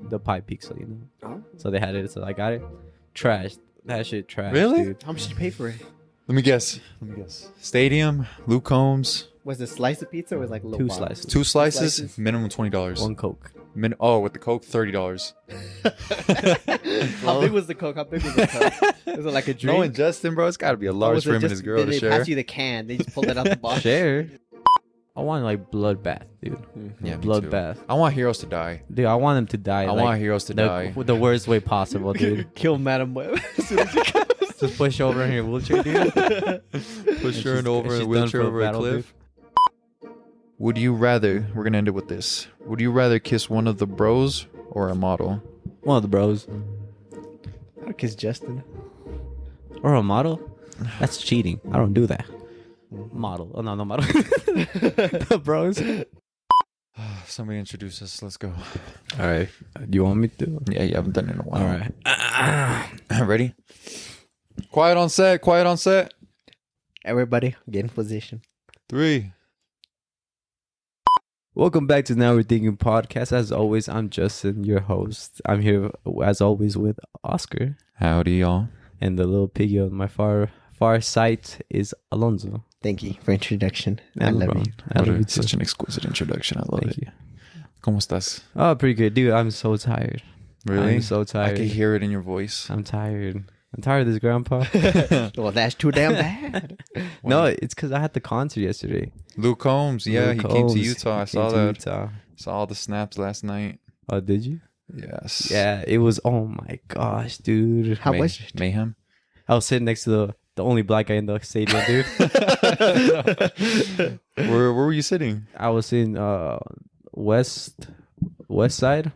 the pie pizza, you know. Oh. So they had it. So I got it. Trash. That shit trash. Really? Dude. How much did you pay for it? Let me guess. Stadium, Luke Combs, Was it a slice of pizza or was it like a little Two box? slices. two slices, slices? minimum $20. One Coke. With the Coke, $30. How big was the Coke? Was it like a drink? Knowing Justen, bro, it's got to be a Or large was it for him and just- his girl did to they share. pass you the can? They just pulled it out the box. Share. I want like bloodbath, dude. Yeah, me too. Bloodbath. I want heroes to die. Dude, I want them to die. I like, want heroes to die. the worst way possible, dude. Kill Madem Web. Just push over in your wheelchair, dude. Push her she's- over in she's a done wheelchair for over a battle, cliff. Would you rather, we're going to end it with this. Would you rather kiss one of the bros or a model? One of the bros. I'll kiss Justen. Or a model? That's cheating. I don't do that. Model. Oh, no model. The bros. Somebody introduce us. Let's go. All right. Do you want me to? Yeah, you haven't done it in a while. All right. Ready? Quiet on set. Everybody, get in position. 3. Welcome back to Now We're Thinking podcast. As always, I'm Justen, your host. I'm here, as always, with Oscar. Howdy, y'all. And the little piggy on my far sight is Alonso. Thank you for introduction. I And love LeBron. you. I love you too. Such an exquisite introduction. I love Thank it. you. ¿Cómo estás? Oh, pretty good. Dude, I'm so tired. Really? I'm so I tired. can hear it in your voice. I'm tired. I'm tired of this, Grandpa. Well, that's too damn bad. No, it's because I had the concert yesterday. Luke Combs. Yeah, Luke he came to Combs. Utah. I He saw came to that. Utah. Saw all the snaps last night. Oh, did you? Yes. Yeah, it was. Oh my gosh, dude. How was it? Mayhem. I was sitting next to the only black guy in the stadium, dude. Where were you sitting? I was in west side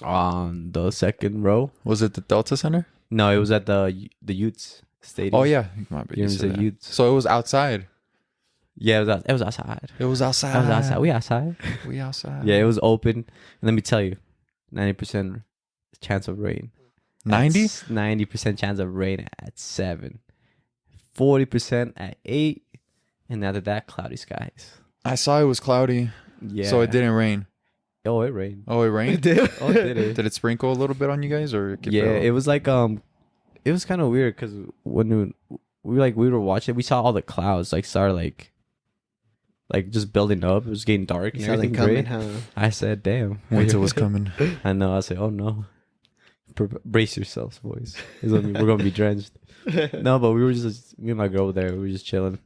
on the second row. Was it the Delta Center? No, it was at the Utes stadium. Oh yeah, my bad, You you know, said the that. Utes. So it was outside. Yeah, it was outside. It was outside. I was outside. We outside. We outside. Yeah, it was open. And let me tell you, 90% chance of rain. 90? 90% chance of rain at 7. 40% at 8. And after that, cloudy skies. I saw it was cloudy. Yeah. So it didn't rain. Oh, it rained. Oh, it rained? Oh, did it? Did it sprinkle a little bit on you guys or Yeah, it was like it was kind of weird because when we were watching, we saw all the clouds like start like just building up. It was getting dark and You saw them everything. coming, Gray. huh? I said, "Damn, winter was coming. I know. I said, "Oh no, brace yourselves, boys. We're gonna be drenched." No, but we were just me and my girl there. We were just chilling.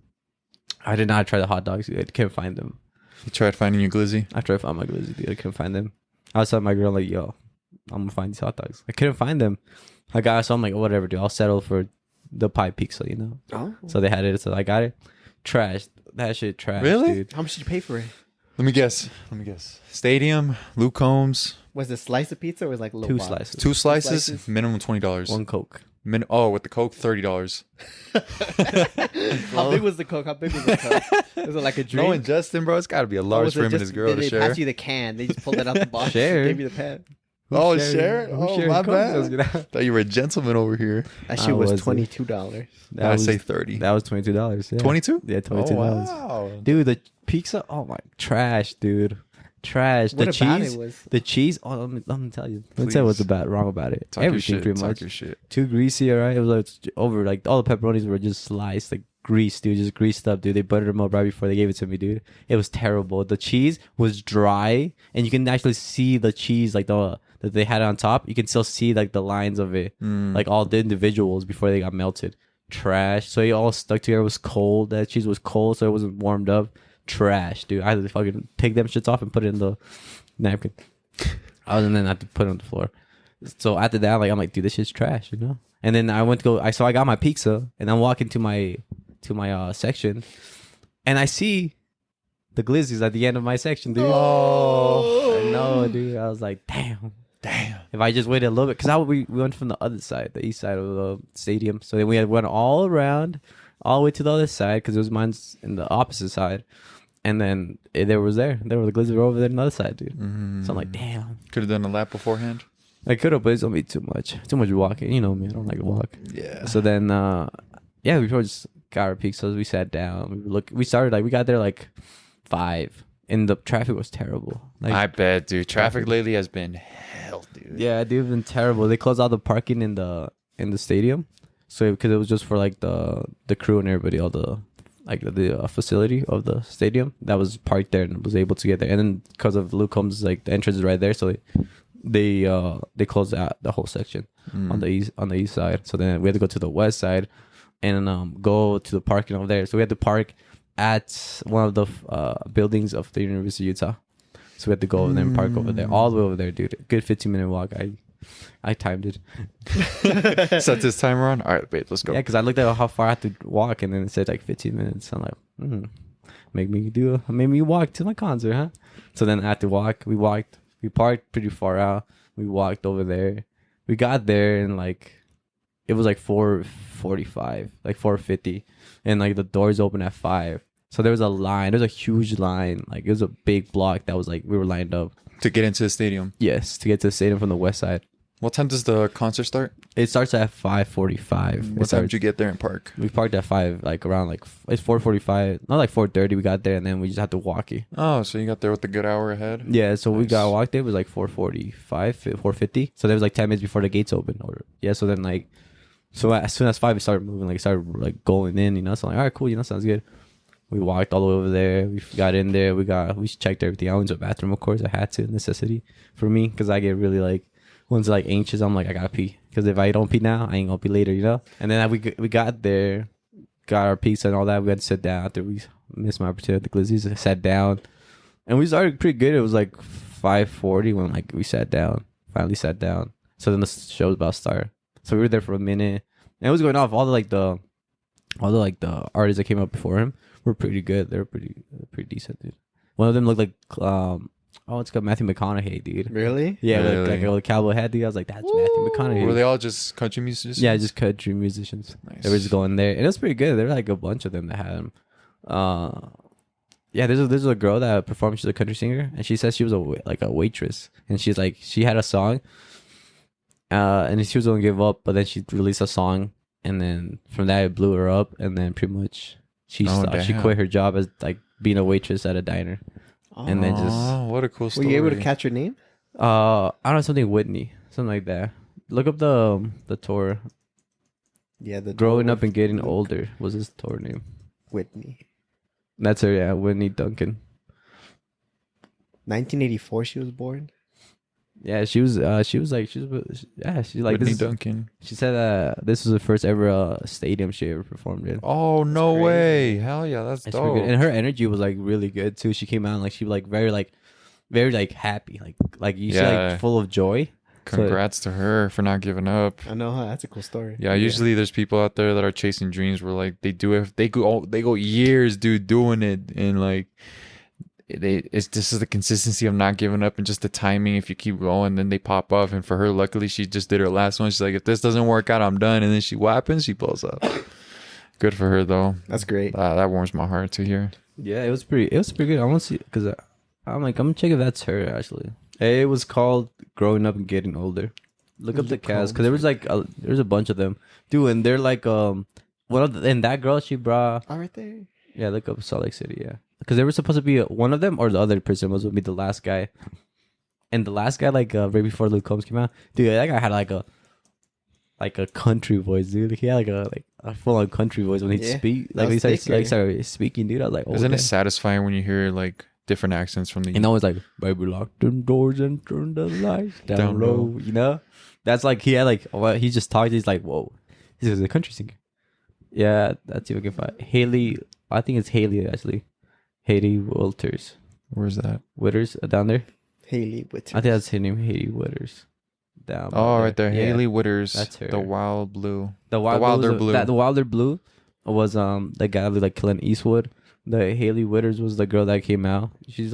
I did not try the hot dogs. I couldn't find them. You tried finding your glizzy? After I found my glizzy, dude, I couldn't find them. I was telling my girl like, "Yo, I'm gonna find these hot dogs." I couldn't find them. I got so I'm like, whatever, dude. I'll settle for the pie pizza, you know. Oh. So they had it. So I got it. Trash. That shit trash, Really? dude. How much did you pay for it? Let me guess. Stadium, Luke Combs, Was it a slice of pizza or was it like a little Two box? slices. two slices, slices? minimum $20. One Coke. With the Coke, $30. How big was the Coke? Was it like a drink? Knowing Justen, bro, it's got to be a Or large was for it him and his just- girl did to they share. pass you the can? They just pulled it out the box. Share. Gave you the pen. Oh, Who's share it? sharing- Oh, who's sharing my Cokes? bad. Let's get out. Thought you were a gentleman over here. That I shit was wasn't. $22. That I was say 30. That was $22. Yeah. 22? Yeah, $22. Oh, wow. Dude, the pizza. Oh my, trash, dude. Trash. What The about cheese. it was? The cheese. Oh, let me tell you. Let me tell you what's Please. wrong about it. Talk your Everything shit. pretty Talk much. your shit. Too greasy, alright? It was like over, like all the pepperonis were just sliced, like greased, dude. Just greased up, dude. They buttered them up right before they gave it to me, dude. It was terrible. The cheese was dry, and you can actually see the cheese, like that they had on top. You can still see like the lines of it, like all the individuals before they got melted. Trash. So it all stuck together. It was cold. That cheese was cold, so it wasn't warmed up. Trash, dude. I had to fucking take them shits off and put it in the napkin. And then I had to put it on the floor. So after that, I'm like, dude, this shit's trash, you know. And then I went to go. I got my pizza, and I'm walking to my section, and I see the glizzies at the end of my section, dude. Oh. I know, dude. I was like, damn. If I just waited a little bit, because we went from the other side, the east side of the stadium. So then went all around, all the way to the other side, because it was mine's in the opposite side. And then there were the glizzies were over there on the other side, dude. So I'm like, damn. Could have done a lap beforehand. I could have, but it's gonna be too much walking. You know me, I don't like to walk. Yeah. So then, we probably just got our pizzas. We sat down. We started we got there like 5, and the traffic was terrible. Like, I bet, dude. Traffic lately has been hell, dude. yeah, dude, it's been terrible. They closed all the parking in the stadium, so because it was just for like the crew and everybody, all the like the facility of the stadium that was parked there and was able to get there. And then because of Luke Combs, like the entrance is right there, so they closed out the whole section on the east side. So then we had to go to the west side and go to the parking over there. So we had to park at one of the buildings of the University of Utah. So we had to go over there and park over there, all the way over there, dude. A good 15-minute walk. I timed it. Set this timer on. All right, babe, let's go. Yeah, because I looked at how far I had to walk, and then it said like 15 minutes. I'm like, make me walk to my concert, huh? So then I had to walk. We walked. We parked pretty far out. We walked over there. We got there and like it was like 4:45, like 4:50, and like the doors open at 5. So there was a line. There was a huge line. Like it was a big block that was like we were lined up To get into the stadium. Yes, to get to the stadium from the west side. What time does the concert start? It starts at 5:45. What time did you get there and park? We parked at 5, like around like it's 4:45, not like 4:30. We got there and then we just had to walk it. Oh, so you got there with a good hour ahead. Yeah, so we Nice. got walked there. It was like 4:45, 4:50. So there was like 10 minutes before the gates open. Or yeah, so then like, so as soon as 5, we started moving. Like started like going in, you know. So I'm like, all right, cool, you know, sounds good. We walked all the way over there. We got in there. We checked everything. I went to the bathroom, of course. I had to, necessity for me, because I get really like, once like anxious, I'm like, I gotta pee, because if I don't pee now, I ain't gonna pee later, you know. And then we got there, got our pizza and all that. We had to sit down after we missed my opportunity at the Glizzies. I sat down, and we started pretty good. It was like 5:40 when like we sat down. Finally sat down. So then the show was about to start. So we were there for a minute, and it was going off. All the artists that came up before him were pretty good. They were pretty decent, dude. One of them looked like it's got Matthew McConaughey, dude. Really? Yeah, Really? like a little cowboy hat, dude. I was like, that's Matthew McConaughey. Were they all just country musicians? Yeah, just country musicians. Nice. They were just going there, and it was pretty good. There were like a bunch of them that had them. Yeah, there's a girl that performed. She's a country singer, and she says she was a waitress, and she's like, she had a song, and she was gonna give up, but then she released a song, and then from that it blew her up, and then pretty much she quit her job as like being a waitress at a diner. And then just what a cool story. Were you able to catch her name? I don't know, something Whitney, something like that. Look up the tour. Yeah, the Growing tour Up and with Getting Older was his tour name. Whitney. That's her, yeah, Whitney Duncan. 1984, she was born. Yeah, she was like Whitney this. Duncan. She said this was the first ever stadium she ever performed in. Oh, no crazy. way. Hell yeah, that's It's dope. pretty good. And her energy was like really good too. She came out and, like she was like very like happy, like you see Yeah. like full of joy. Congrats to her for not giving up. I know, huh? That's a cool story. Yeah, usually there's people out there that are chasing dreams where like they go years, dude, doing it, and like this is the consistency of not giving up and just the timing. If you keep going, then they pop up. And for her, luckily, she just did her last one. She's like, if this doesn't work out, I'm done. And then she happens, she blows up. Good for her though. That's great. That warms my heart to hear. Yeah, it was pretty good. I want to see, because I'm gonna check if that's her actually. It was called Growing Up and Getting Older. Look up the cast, because there was like there's a bunch of them, dude, and they're like one of the, and that girl she brought. Oh, right there. Yeah, look up Salt Lake City. Yeah, because they were supposed to be one of them, or the other person was gonna be the last guy. And the last guy, like right before Luke Combs came out, dude, that guy had like a country voice, dude. He had like a full on country voice when he'd Yeah, speak. that Like he was started speaking, dude. I was like, oh, Isn't it damn. satisfying when you hear like different accents from the? You know, it's like, baby, lock them doors and turn the lights down Down low. low. You know, that's like he had like he just talked. He's like, whoa, he's a country singer. Yeah, that's you can find Haley. I think it's Haley actually. Haley Walters. Where's that? Witters down there. Haley Witters. I think that's her name, Haley Witters. Down. Oh, right there, Yeah. Haley Witters. That's her. The Wild Blue. The Wilder Blue. The Wilder Blue was the guy with like Clint Eastwood. The Haley Witters was the girl that came out. She was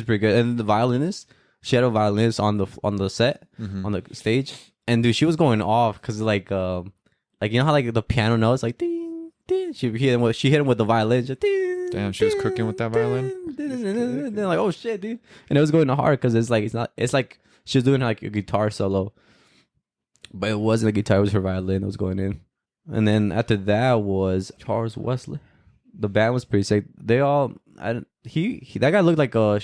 pretty good. And the violinist, she had a violinist on the set, Mhm. on the stage, and dude, she was going off because like you know how like the piano notes like ding ding. She hit him with the violin. Just, ding, Damn, she was cooking with that violin? Then like, oh shit, dude, and it was going hard because it's like she was doing like a guitar solo, but it wasn't a guitar. It was her violin that was going in. And then after that was Charles Wesley. The band was pretty sick. They all, that guy looked like a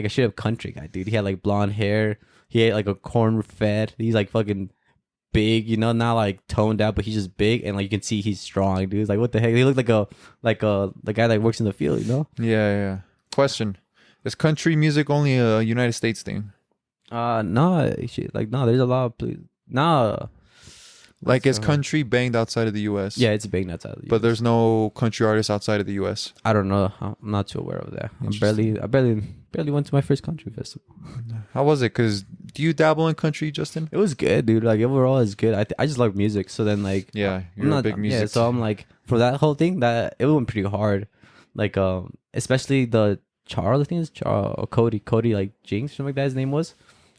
shit up country guy, dude. He had like blonde hair. He ate like a corn fed. He's like fucking big, you know, not like toned out, but he's just big, and like you can see he's strong, dude. It's like, what the heck? He looked like the guy that works in the field, you know? Yeah. Question: is country music only a United States thing? No, shit, like no. There's a lot of no. Like, is country banged outside of the U.S.? Yeah, it's big nuts out of the But US. there's no country artists outside of the U.S. I don't know. I'm not too aware of that. I barely went to my first country festival. How was it? Because do you dabble in country, Justin? It was good, dude. Like overall, it's good. I just love music. So then, like, Yeah, I'm you're a big music. Yeah, so I'm like, for that whole thing, that it went pretty hard. Like, especially the Charles, I think it's Cody, like Jinx, something like that. His name was.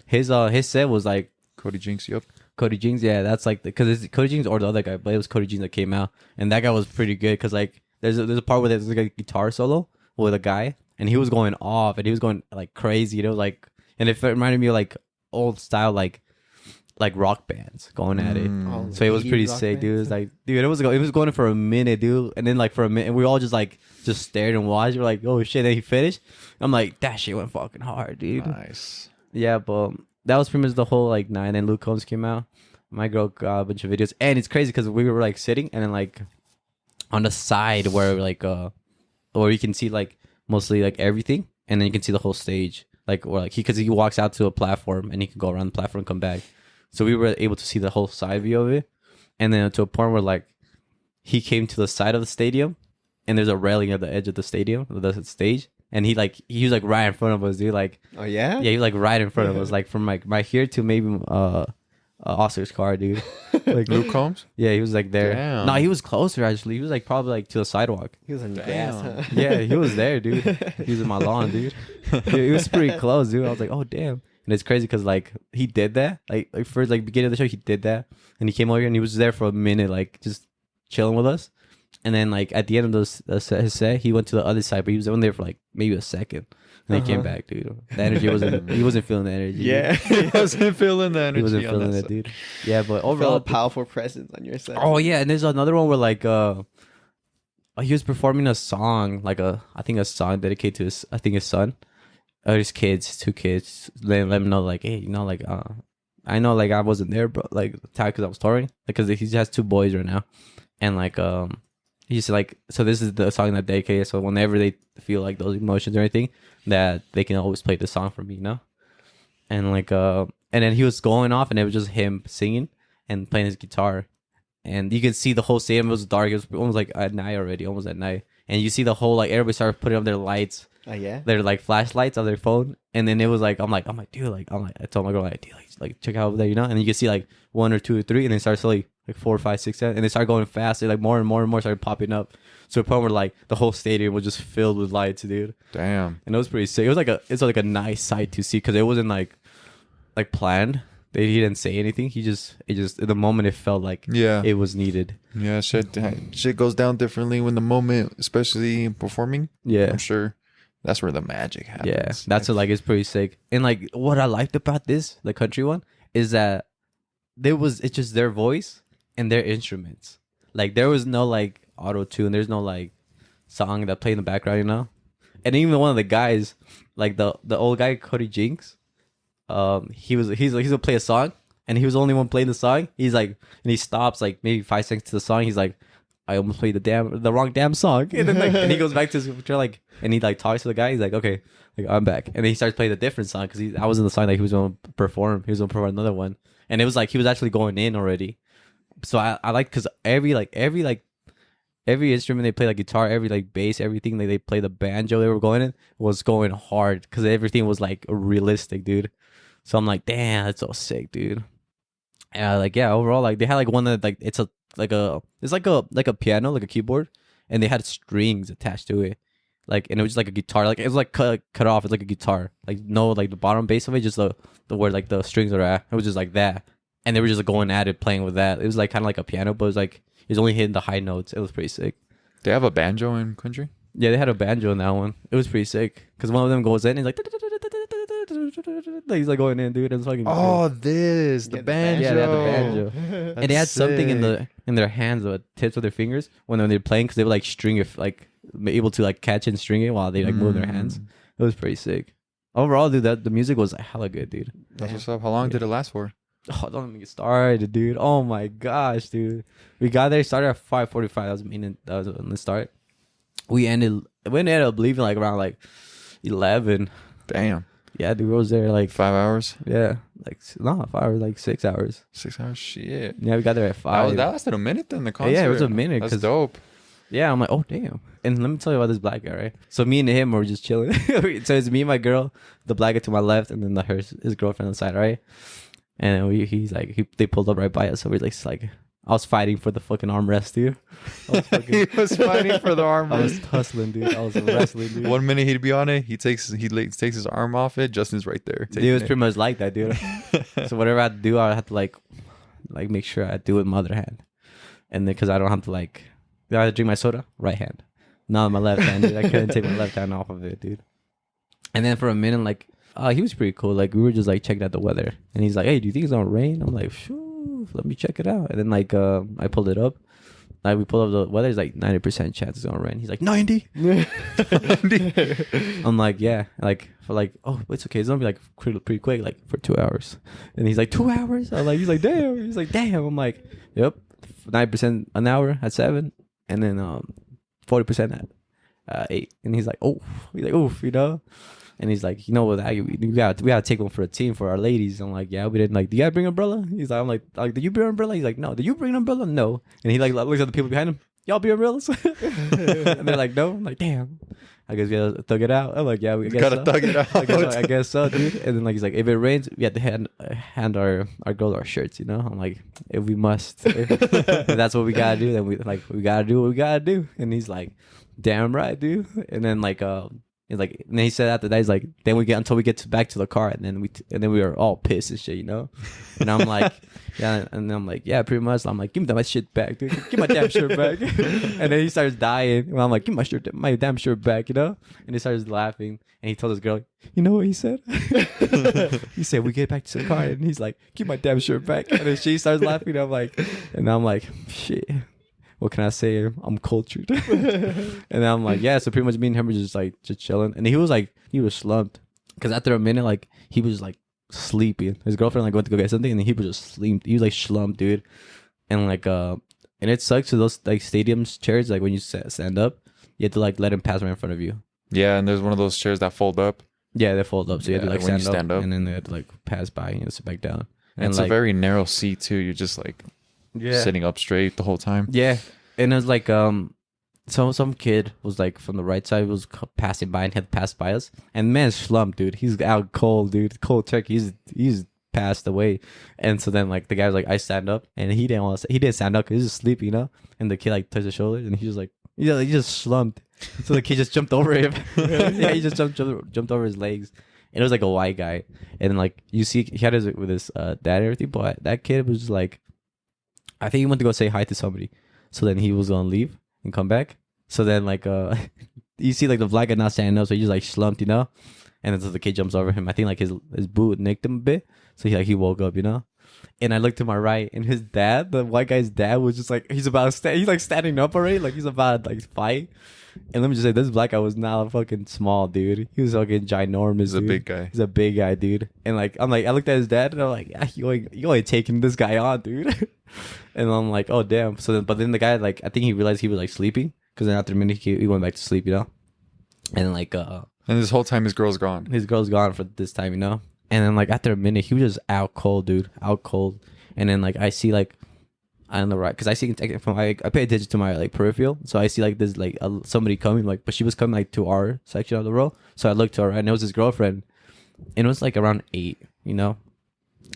His set was like Cody Jinks, yep. Cody Jinx. Yeah, that's like because it's Cody Jinx or the other guy, but it was Cody Jinx that came out, and that guy was pretty good because like there's a part where there's like a guitar solo with a guy, and he was going off, and he was going like crazy. You know, like, and it reminded me of like old style like rock bands going at it. Oh, So it was pretty rock sick, dude. It bands. was like, dude, it was going for a minute, dude. And then like for a minute, and we all just stared and watched. We're like, oh shit. Then he finished. I'm like, that shit went fucking hard, dude. Nice. Yeah, but that was pretty much the whole like night. And then Luke Combs came out. My girl got a bunch of videos, and it's crazy because we were like sitting, and then like on the side where like where you can see like mostly like everything, and then you can see the whole stage. Like, or like because he walks out to a platform and he can go around the platform and come back. So we were able to see the whole side view of it. And then to a point where like he came to the side of the stadium and there's a railing at the edge of the stadium, the stage. And he was like right in front of us, dude. Like, Oh yeah. yeah, he was like right in front of us, like from like right here to maybe Oscar's car, dude. Like Luke Combs? yeah, he was like there. Damn. No, he was closer actually. He was like probably like to the sidewalk. He was on the Damn. grass. Huh? Yeah, he was there, dude. He was in my lawn, dude. He was pretty close, dude. I was like, oh damn. And it's crazy because like he did that, like first like beginning of the show, he did that, and he came over here and he was there for a minute, like just chilling with us. And then like at the end of his set, he went to the other side, but he was only there for like maybe a second, and then he came back, dude. The energy he wasn't feeling the energy. Yeah. He wasn't feeling the energy. He wasn't on feeling that it, side. dude. Yeah, but Overall, overall, a powerful presence on your side. oh yeah, and there's another one where like he was performing a song, like I think a song dedicated to his son. His kids, 2 kids. Let him know, like, hey, you know, like, I know, like, I wasn't there, but like, because I was touring, because he has 2 boys right now, and like, he's like, so this is the song that dedicated. So whenever they feel like those emotions or anything, that they can always play the song for me, you know. And like, and then he was going off, and it was just him singing and playing his guitar, and you can see the whole stadium. It was dark. It was almost like at night already, almost at night, and you see the whole like everybody started putting up their lights. Oh yeah. Their like flashlights on their phone, and then it was like I'm like dude, like I told my girl like dude, like check out over there, you know, and you can see like 1 or 2 or 3, and then start slowly like 4, 5, 6, 7, and they start going faster, like more and more and more started popping up to a point where like the whole stadium was just filled with lights, dude. Damn. And it was pretty sick. It's like a nice sight to see because it wasn't like planned. He didn't say anything. It just in the moment it felt like Yeah. it was needed. Yeah, shit goes down differently when the moment, especially in performing. Yeah. I'm sure that's where the magic happens. Yeah, that's what, like, it's pretty sick. And like what I liked about this, the country one, is that it's just their voice and their instruments. Like there was no like auto tune, there's no like song that played in the background, you know. And even one of the guys, like the old guy Cody Jinks, he's gonna play a song, and he was the only one playing the song. He's like, and he stops like maybe 5 seconds to the song. He's like, I almost played the wrong damn song. And then like, and he goes back to his control, like, and he like talks to the guy. He's like, okay, like I'm back. And then he starts playing a different song because I was in the song that he was going to perform. He was going to perform another one, and it was like he was actually going in already. So I like because every instrument they play, like guitar, every like bass, everything they play, the banjo they were going in was going hard because everything was like realistic, dude. So I'm like, damn, that's so sick, dude. And like, yeah, overall, like they had like one that like it's like a piano, like a keyboard, and they had strings attached to it, like, and it was just like a guitar, like it was like cut off. It's like a guitar, like no, like the bottom bass of it, just the where like the strings are at. It was just like that, and they were just like, going at it, playing with that. It was like kind of like a piano, but it was like it was only hitting the high notes. It was pretty sick. They have a banjo in country? Yeah, they had a banjo in that one. It was pretty sick because one of them goes in and he's like, he's like going in, dude. It's fucking. Oh, crazy. the Yeah, banjo. Yeah, they had the banjo, and they had something in their hands, the tips of their fingers when they're playing, because they would like string it, like able to like catch and string it while they like move their hands. It was pretty sick. Overall, dude, the music was hella good, dude. That's what's up. How long did it last for? Oh, don't let me get started, dude. Oh my gosh, dude. We got there, started at 5:45. That was when it started. We ended up leaving like around like 11. Damn. Yeah, dude, I was there like 5 hours? yeah, like not 5 hours, like 6 hours. 6 hours? Shit. Yeah, we got there at 5. That lasted a minute then, the concert. Yeah, it was a minute. That's 'cause- dope. Yeah, I'm like, oh damn. And let me tell you about this black guy, right? So me and him were just chilling. So it's me and my girl, the black guy to my left, and then his girlfriend on the side, right? And they pulled up right by us. So we're like I was fighting for the fucking armrest, dude. He was fighting for the arm. I was hustling, dude. I was wrestling, dude. 1 minute he'd be on it. He takes his arm off it. Justin's right there. Dude, it was pretty much like that, dude. So whatever I had to do, I had to like make sure I do it with my other hand, and then because I don't have to I had to drink my soda right hand, not my left hand, dude. I couldn't take my left hand off of it, dude. And then for a minute, he was pretty cool. Like we were just like checking out the weather, and he's like, "Hey, do you think it's gonna rain?" I'm like, "Sure, let me check it out." And then I pulled it up. Like we pulled up the weather is like 90% chance it's gonna rain. He's like 90. I'm like, yeah, oh, it's okay. It's gonna be like pretty quick, like for 2 hours. And he's like 2 hours. He's like damn. He's like damn. I'm like, yep, 9% an hour at 7, and then 40% at 8. And he's like, oof, you know. And he's like, you know what? We gotta take one for a team for our ladies. I'm like, yeah, we didn't. Like, do you guys bring an umbrella? He's like, I'm like, did you bring an umbrella? He's like, no. Did you bring an umbrella? No. And he like looks at the people behind him. Y'all bring umbrellas? And they're like, no. I'm like, damn. I guess we gotta thug it out. I'm like, yeah, we gotta thug it out. I guess so, dude. And then he's like, if it rains, we have to hand our girls our shirts. You know. I'm like, if we must, if that's what we gotta do, then we gotta do what we gotta do. And he's like, damn right, dude. And then he's like, and then he said after that, he's like, then we get until we get back to the car, and then we are all pissed and shit, you know. And I'm like, yeah, and then I'm like, yeah, pretty much. I'm like, give me my shit back, dude. Give my damn shirt back. And then he starts dying. And I'm like, give my damn shirt back, you know. And he starts laughing, and he told his girl, you know what he said? He said, we get back to the car, and he's like, give my damn shirt back. And then she starts laughing. And I'm like, shit. What can I say? I'm cultured. And then I'm like, yeah. So pretty much me and him were just chilling. And he was slumped. Because after a minute, he was sleepy. His girlfriend went to go get something, and then he was just sleeped. He was slumped, dude. And and it sucks to those stadiums chairs. When you stand up, you have to let him pass right in front of you. Yeah, and there's one of those chairs that fold up. Yeah, they fold up. So you have to when you stand up, and then they have to pass by and sit back down. And it's a very narrow seat too. You're just sitting up straight the whole time. Yeah, and it was some kid was from the right side was passing by and had passed by us, and man slumped, dude. He's out cold, dude. Cold turkey. He's passed away. And so then the guy was like, I stand up, and he didn't stand up because he was just sleepy, you know. And the kid touched his shoulder, and he was he just slumped. So the kid just jumped over him. Yeah, he just jumped over his legs. And it was a white guy, and then you see he had with his dad and everything, but that kid was just I think he went to go say hi to somebody. So then he was gonna leave and come back. So then you see the black guy not standing up, so he just slumped, you know. And then so the kid jumps over him. I think his boot nicked him a bit, so he woke up, you know. And I looked to my right, and his dad, the white guy's dad, was just he's about to he's standing up already, he's about to fight. And let me just say, this black guy was not fucking small, dude. He was fucking ginormous. He's a big guy. He's a big guy, dude. And I looked at his dad, and I'm like, yeah, you ain't taking this guy on, dude. And I'm like, oh damn. So but then the guy I think he realized he was sleeping, because then after a minute he went back to sleep, you know. And and this whole time his girl's gone. His girl's gone for this time, you know. And then after a minute he was just out cold, dude, out cold. And then I see on the right, because I see from I pay attention to my peripheral, so I see there's somebody coming, but she was coming to our section of the row. So I looked to her right, and it was his girlfriend, and it was around 8, you know.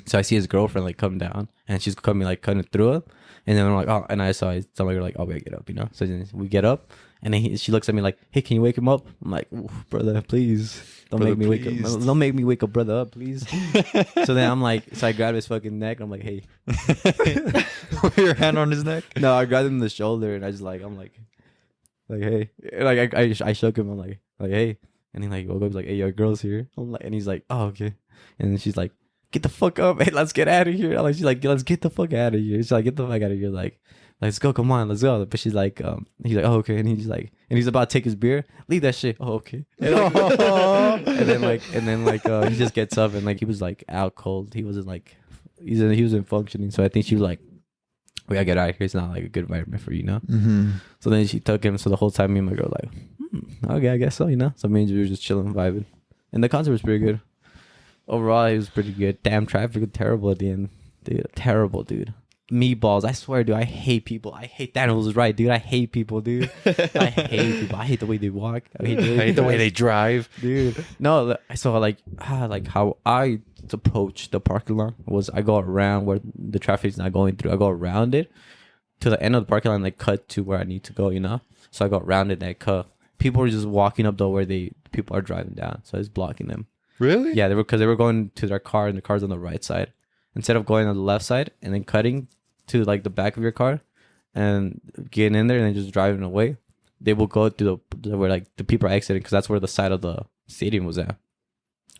So I see his girlfriend come down, and she's coming cutting through it, and then I'm like, oh, and I saw somebody oh, we gotta get up, you know. So then we get up, and then she looks at me hey, can you wake him up? I'm like, brother, please don't make me wake up. Don't make me wake up, brother, up, please. So then I'm so I grabbed his fucking neck. I'm like, hey. Your hand on his neck? No, I grabbed him in the shoulder, and I just I'm like, like, hey, like I shook him. I'm like, hey, and he like woke up. He's like, hey, your girl's here. I'm like, and he's like, oh, okay. And then she's like, get the fuck up, hey, let's get out of here. She's like, let's get the fuck out of here. She's like, get the fuck out of here, like, let's go, come on, let's go. But she's like, he's like, oh, okay, and he's like, and he's about to take his beer. Leave that shit. Oh, okay. And then he just gets up and like he was like out cold. He wasn't like, he wasn't functioning. So I think she was like, we gotta get out of here. It's not like a good environment for you, you know. Mm-hmm. So then she took him. So the whole time, me and my girl were like, okay, I guess so, you know. So me and we were just chilling, vibing, and the concert was pretty good. Overall, it was pretty good. Damn, traffic was terrible at the end, dude. Terrible, dude. Meatballs, I swear, dude. I hate people. I hate Daniel was right, dude. I hate people, dude. I hate people. I hate the way they walk. I hate the way they drive, dude. No, so like how I approach the parking lot was I go around where the traffic's not going through. I go around it to the end of the parking lot and like cut to where I need to go, you know. So I go around it and I cut. People were just walking up though where people are driving down, so I was blocking them. Really? Yeah, they were going to their car and the car's on the right side. Instead of going on the left side and then cutting to like the back of your car and getting in there and then just driving away, they will go to the where like the people are exiting because that's where the side of the stadium was at.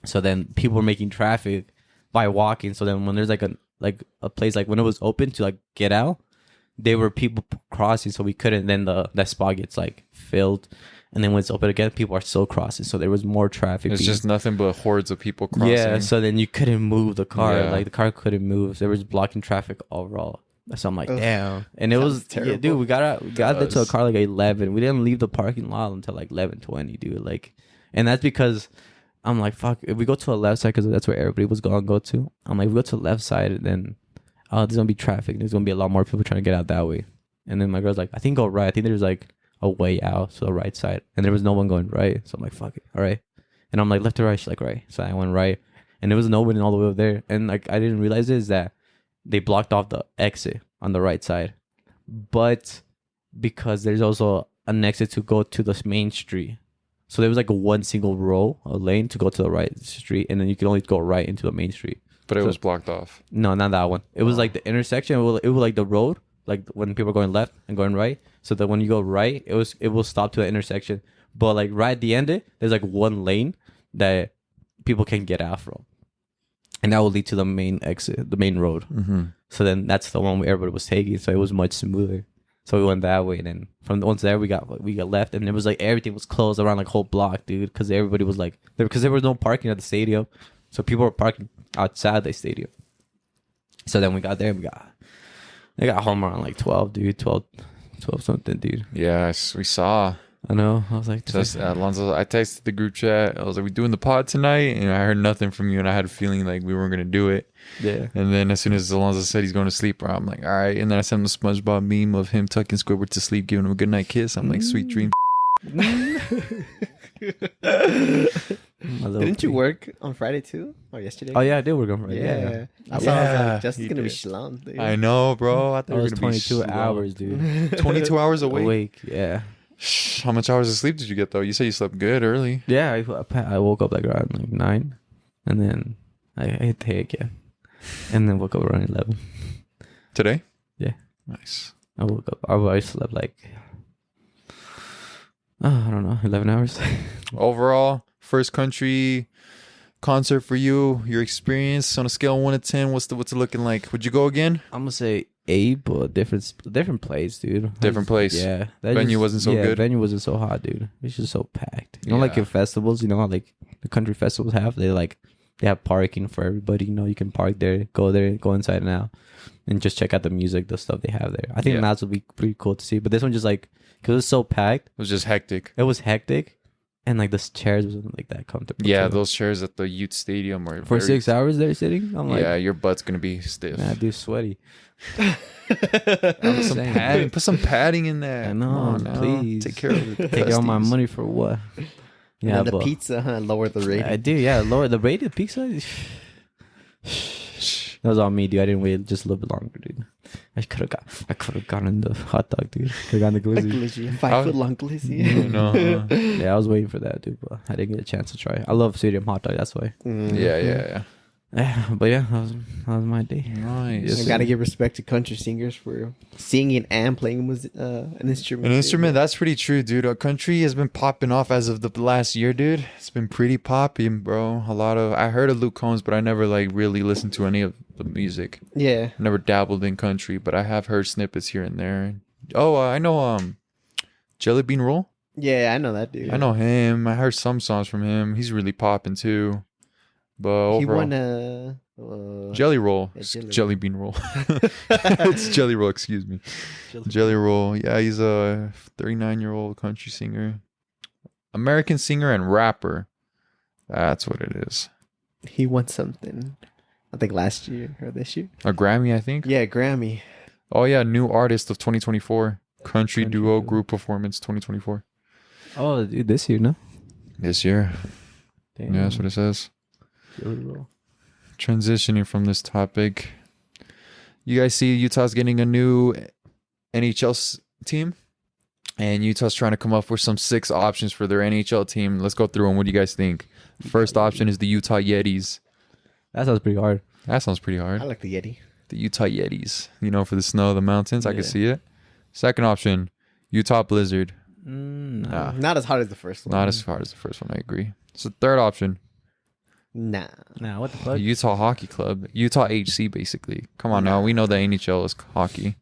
So then people were making traffic by walking. So then when there's like a place like when it was open to like get out, there were people crossing, so we couldn't. Then that spot gets like filled, and then when it's open again, people are still crossing. So there was more traffic. It's just nothing but hordes of people crossing. Yeah. So then you couldn't move the car. Yeah. Like the car couldn't move. So there was blocking traffic overall. So I'm like, Ugh, damn. And it was terrible. yeah, dude. We got there to a car like 11. We didn't leave the parking lot until like 11:20, dude. Like, and that's because I'm like, fuck. If we go to the left side, because that's where everybody was gonna go to. I'm like, if we go to the left side, then there's gonna be traffic. There's gonna be a lot more people trying to get out that way. And then my girl's like, I think go right. I think there's like a way out, so the right side. And there was no one going right. So I'm like, fuck it, all right. And I'm like, left or right? She's like, right. So I went right, and there was nobody all the way over there. And like I didn't realize is that they blocked off the exit on the right side, but because there's also an exit to go to the main street. So there was like one single row, a lane to go to the right street, and then you can only go right into the main street. But it was blocked off. No, not that one. It was like the intersection. It was like the road, like when people are going left and going right. So that when you go right, it will stop to the intersection. But like right at the end, there's like one lane that people can get out from, and that will lead to the main exit, the main road. Mm-hmm. So then that's the one where everybody was taking. So it was much smoother. So we went that way, and then from once there we got left, and it was like everything was closed around like whole block, dude, because everybody was like because there was no parking at the stadium, so people were parking outside the stadium. So then we got there, and they got home around like 12, dude, 12 something, dude. Yes, we saw. I know. I was like, Just Alonso, I texted the group chat. I was like, we doing the pod tonight? And I heard nothing from you, and I had a feeling like we weren't going to do it. yeah. And then as soon as Alonso said he's going to sleep, I'm like, all right. And then I sent him the SpongeBob meme of him tucking Squidward to sleep, giving him a good night kiss. I'm like, sweet dreams. Didn't you work on Friday too? Or yesterday? Oh, yeah, I did work on Friday. Yeah. I was like, Justin's going to be shalom, dude. I know, bro. I thought That we was were going to be 22 hours, dude. 22 hours awake? Yeah. How much hours of sleep did you get, though? You said you slept good early. Yeah, I woke up like around like 9, and then I hit the hay again, and then woke up around 11. Today? Yeah. Nice. I woke up. I slept like I don't know, 11 hours. Overall, first country concert for you, your experience on a scale of 1 to 10, what's it looking like? Would you go again? I'm gonna say 8, but different place, dude. Different place. Yeah, Venue wasn't so good? Venue wasn't so hot, dude. It's just so packed. You know, like Yeah. in festivals, you know how like the country festivals have, they have parking for everybody. You know, you can park there, go inside and out, and just check out the music, the stuff they have there. I think that would be pretty cool to see. But this one just like, because it was so packed. It was just hectic. It was hectic, and like the chairs wasn't like that comfortable. Yeah, too. those chairs at the Ute Stadium were For 6 hours they're sitting. I'm like, yeah, your butt's gonna be stiff. nah, dude, sweaty. Put some saying. padding. Put some padding in there. I know, Come on now. please. Take care of it. Take all my money for what? Yeah, the but pizza, lower the rating. I do, yeah. Lower the rated pizza. That was on me, dude. I didn't wait just a little bit longer, dude. I could have gotten the hot dog, dude. Could have gotten the A glizzy. glizzy, 5 foot long glizzy. No. Yeah, I was waiting for that, dude, but I didn't get a chance to try. I love stadium hot dog. That's why. Yeah. But yeah, that was my day. Nice. You gotta give respect to country singers for singing and playing an instrument. An instrument, that's pretty true, dude. Country has been popping off as of the last year, dude. It's been pretty popping, bro. I heard of Luke Combs, but I never like really listened to any of the music. Yeah. Never dabbled in country, but I have heard snippets here and there. Oh, I know Jelly Bean Roll. Yeah, I know that dude. I know him. I heard some songs from him. He's really popping too. But overall, he won a Jelly Roll. Jelly Jelly Bean Roll. It's Jelly Roll, excuse me. Jelly Roll. Yeah, he's a 39-year-old country singer. American singer and rapper. That's what it is. He won something. I think last year or this year. A Grammy, I think. Yeah, Grammy. Oh yeah, new artist of 2024. Country duo group performance 2024. Oh, dude, this year, no? This year. Damn. Yeah, that's what it says. Transitioning from this topic, you guys see Utah's getting a new NHL team, and Utah's trying to come up with some 6 options for their NHL team. Let's go through them. What do you guys think? First option is the Utah Yetis. That sounds pretty hard. That sounds pretty hard. I like the Yeti. The Utah Yetis. You know, for the snow of the mountains. I can Yeah. see it. Second option, Utah Blizzard. Nah. Not as hard as the first one. Not as hard as the first one, I agree. So third option, Nah. Nah, what the fuck? Utah Hockey Club. Utah HC, basically. Come on now. We know the NHL is hockey.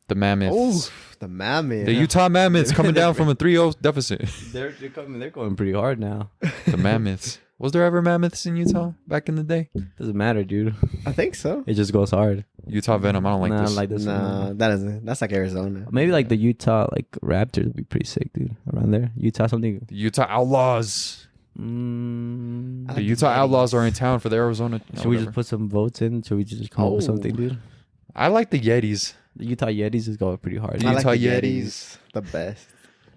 The Mammoths. Oh, the Mammoth. The Utah Mammoths coming down from a 3-0 deficit. They're going pretty hard now. The Mammoths. Was there ever Mammoths in Utah back in the day? Doesn't matter, dude. I think so. It just goes hard. Utah Venom. I don't like Nah, this. I like this Nah, one. that isn't. That's like Arizona. Maybe like the Utah like Raptors would be pretty sick, dude. Around there, Utah something. The Utah Outlaws. Mm, I The like Utah the Outlaws are in town for the Arizona. should we just put some votes in? Should we just come up with Oh. something, dude? I like the Yetis. The Utah Yetis is going pretty hard. The I like Utah the Yetis. The best.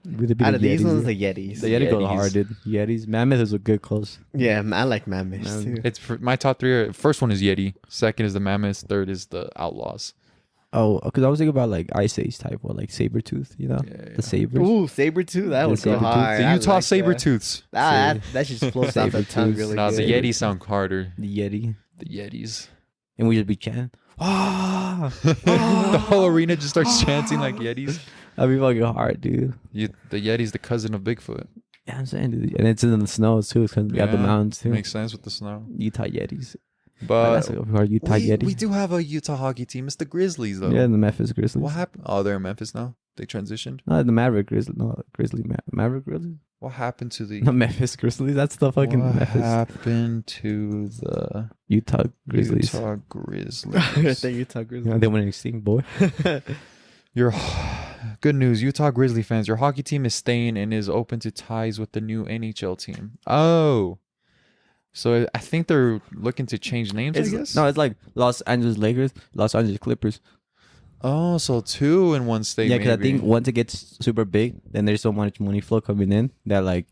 With the Out of these Yetis, ones, dude. the Yetis. The Yeti goes Yetis. hard, dude. Yetis. Mammoth is a good close. Yeah, I like Mammoths Man. too. It's for my top 3. First one is Yeti. Second is the Mammoths. Third is the Outlaws. Oh, because I was thinking about like Ice Age type or like Sabretooth, you know? Yeah, The Sabres. Ooh, Sabertooth. That The would go Sabertooth. hard. The I Utah like that. Sabertooths. That just flows off the tongue Sabertooth. really Nah, the good. Yetis sound harder. The Yeti. The Yetis. And we just be chanting. Ah! The whole arena just starts chanting like Yetis. That'd be fucking hard, dude. The Yeti's the cousin of Bigfoot. Yeah, I'm saying, dude. And it's in the snow too, because we have the Yeah, mountains too. Makes sense with the snow. Utah Yetis. But That's like our Utah Yeti. we do have a Utah hockey team. It's the Grizzlies, though. Yeah, the Memphis Grizzlies. What happened? Oh, they're in Memphis now. They transitioned. No, the Maverick Grizzlies. No, Maverick Grizzlies. What happened to the? The Memphis Grizzlies. That's the fucking what Memphis. happened to the Utah Grizzlies. Utah I Grizzlies? think Utah Yeah, Grizzlies. they went extinct, boy. Your good news, Utah Grizzly fans. Your hockey team is staying and is open to ties with the new NHL team. Oh, so I think they're looking to change names. I guess. No, it's like Los Angeles Lakers, Los Angeles Clippers. Oh, so 2 in one state. Yeah, because I maybe. think once it gets super big, then there's so much money flow coming in that like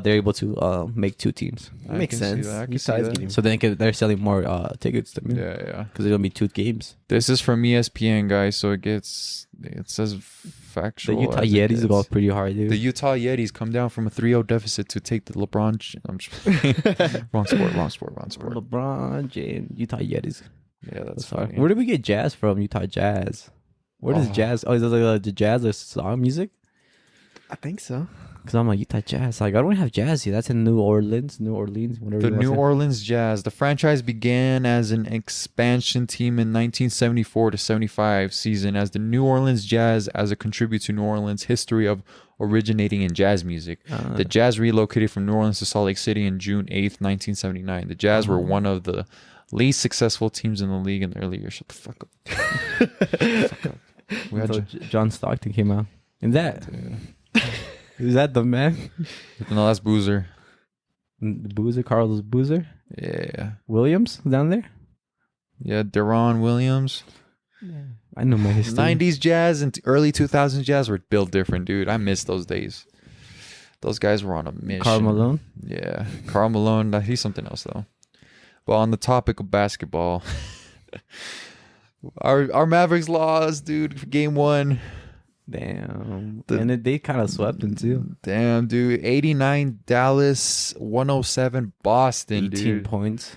they're able to make 2 teams. I Makes can see sense. that. I can Utah see is that. getting- So then they're selling more tickets to me. Yeah, yeah. Because there's gonna be 2 games. This is from ESPN, guys. So it says factual. The Utah as it Yetis gets. go pretty hard, dude. The Utah Yetis come down from a 3-0 deficit to take the LeBron. I'm just, wrong sport. LeBron James, Utah Yetis. Yeah, that's Sorry. funny. Where did we get jazz from? Utah Jazz. Where does Oh. jazz? Oh, is it like the jazz, the song music? I think so. Because I'm like Utah Jazz. Like I don't have jazz here. That's in New Orleans, whatever. The you wanna New say. Orleans Jazz. The franchise began as an expansion team in 1974 to 75 season as the New Orleans Jazz as a contribute to New Orleans' history of originating in jazz music. The Jazz relocated from New Orleans to Salt Lake City in June 8th, 1979. The Jazz were one of the least successful teams in the league in the early years. Shut the fuck up. Shut the fuck up. We had So J- John Stockton came out. And that is that the man? No, that's Boozer. The Boozer, Carlos Boozer, Yeah. Williams down there. Yeah, Deron Williams. I know my history. 90s Jazz and early 2000s Jazz were built different, dude. I miss those days. Those guys were on a mission. Karl Malone. Yeah. Karl Malone, he's something else, though. But on the topic of basketball, our Mavericks lost, dude, game 1. Damn. And they kind of swept him too. Damn, dude. 89 Dallas, 107 Boston, 18 dude. points.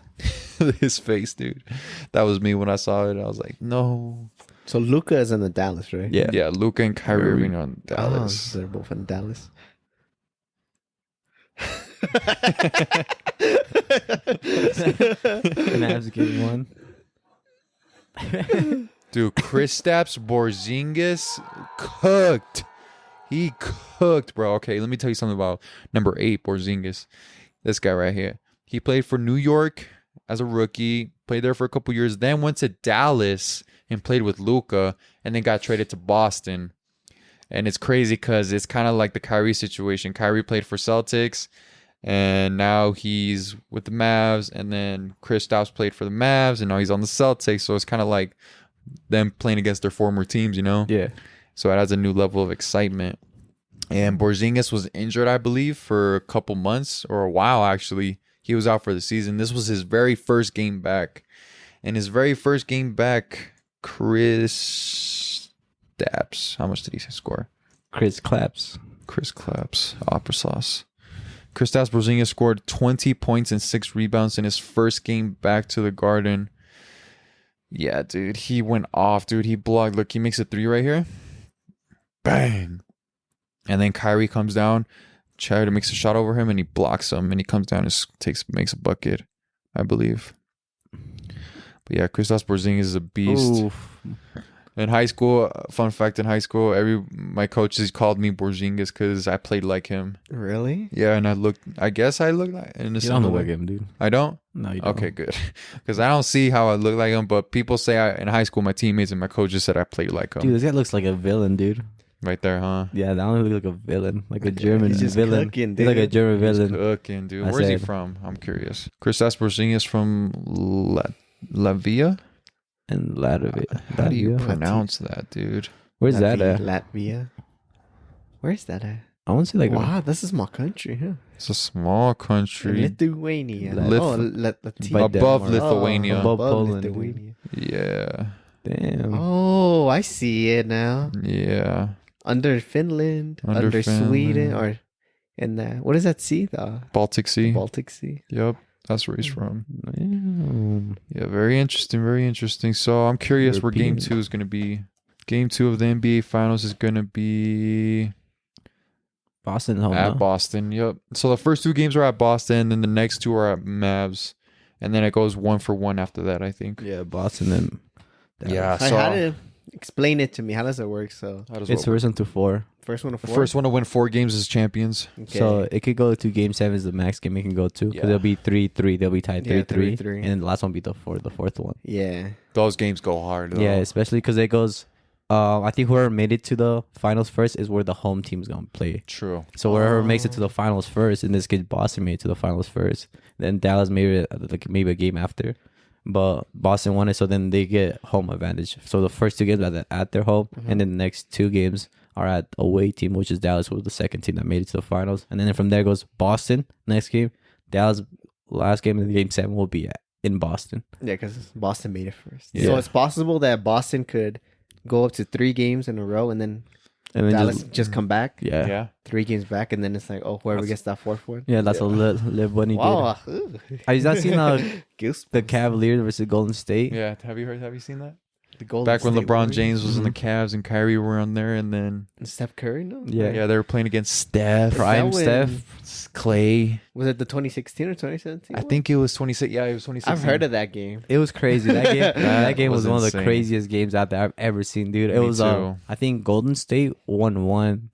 His face, dude. That was me when I saw it. I was like, no. So Luca is in the Dallas, right? Yeah. Yeah, Luka and Kyrie Kyrie. Irving on Dallas. Oh, they're both in Dallas. Mavs get one. Dude, Kristaps Porziņģis cooked. He cooked, bro. Okay, let me tell you something about number 8, Porziņģis. This guy right here. He played for New York as a rookie, played there for a couple years, then went to Dallas and played with Luka, and then got traded to Boston. And it's crazy because it's kind of like the Kyrie situation. Kyrie played for Celtics, and now he's with the Mavs, and then Kristaps played for the Mavs, and now he's on the Celtics. So it's kind of like them playing against their former teams, you know? Yeah. So it adds a new level of excitement. And Porziņģis was injured, I believe, for a couple months or a while, actually. He was out for the season. This was his very first game back. And his very first game back, Kristaps. How much did he score? Chris claps. Chris claps. Opera sauce. Kristaps Porziņģis scored 20 points and 6 rebounds in his first game back to the Garden. Yeah, dude. He went off, dude. He blocked. Look, he makes a 3 right here. Bang. And then Kyrie comes down. Chad makes a shot over him, and he blocks him. And he comes down and makes a bucket, I believe. But yeah, Kristaps Porziņģis is a beast. Oof. In high school, fun fact, in high school, my coaches called me Porziņģis because I played like him. Really? Yeah, and I guess I look like in a You don't similar look way. like him, dude. I don't? No, you don't. Okay, good. Because I don't see how I look like him, but people say in high school, my teammates and my coaches said I played like him. Dude, this guy looks like a villain, dude. Right there, huh? Yeah, that one look like a villain. Like a German He's just villain. cooking, He's like a dude. German He's villain. cooking, dude. I Where's he said- from? I'm curious. Kristaps Porziņģis from Latvia? And Latvia. How do you Latvia? pronounce that, dude? Where's that at? Latvia. Where's that at? I want to say like Wow, this is my country, huh? It's a small country. Lithuania. Above Denmark. Lithuania. Above Poland, dude. Lithuania. Yeah. Damn. Oh, I see it now. Yeah. Under Finland, Under under Sweden, Finland. or in the what is that sea? The Baltic Sea. Baltic Sea. Yep. That's where he's from. Damn. Yeah, very interesting. Very interesting. So I'm curious where game European. 2 is going to be. Game 2 of the NBA Finals is going to be Boston home. at no? Boston. Yep. So the first 2 games are at Boston, then the next 2 are at Mavs, and then it goes 1-for-1 after that, I think. Yeah, Boston and Yeah. I So had to explain it to me. How does it work? So how does it's it work? first one to 4. first one to The 4. first one to win 4 games is champions. Okay. So it could go to game 7 is the max game it can go to. Because Yeah. it'll be 3-3. They'll be tied 3-3. 3-3. And then the last one will be the fourth one. yeah. Those games go hard, though. Yeah, especially because it goes. I think whoever made it to the finals first is where the home team's gonna play. True. So whoever makes it to the finals first, in this case, Boston made it to the finals first. Then Dallas made it maybe a game after, but Boston won it, so then they get home advantage. So the first 2 games are at their home, and then the next 2 games are at away team, which is Dallas, who was the second team that made it to the finals. And then from there goes Boston next game. Dallas last game, and then game 7 will be in Boston. Yeah, because Boston made it first. Yeah. So it's possible that Boston could go up to 3 games in a row and then And then Dallas just come back. yeah. Yeah. 3 games back, and then it's like, oh, whoever gets that 4th one. Yeah, that's a little bunny Wow. did. Have you not seen Goosebumps. the Cavaliers versus Golden State? Yeah. Have you seen that? The Golden Back when State LeBron Warriors. James was in the Cavs and Kyrie were on there, and then And Steph Curry, no? Yeah. they were playing against Steph, Prime That when- Steph. Clay. Was it the 2016 or 2017? I think it was 26. Yeah, it was 26. I've heard of that game. It was crazy. That game, that game was was one of the insane. craziest games out there I've ever seen, dude. It Me was, too. I think Golden State won 1,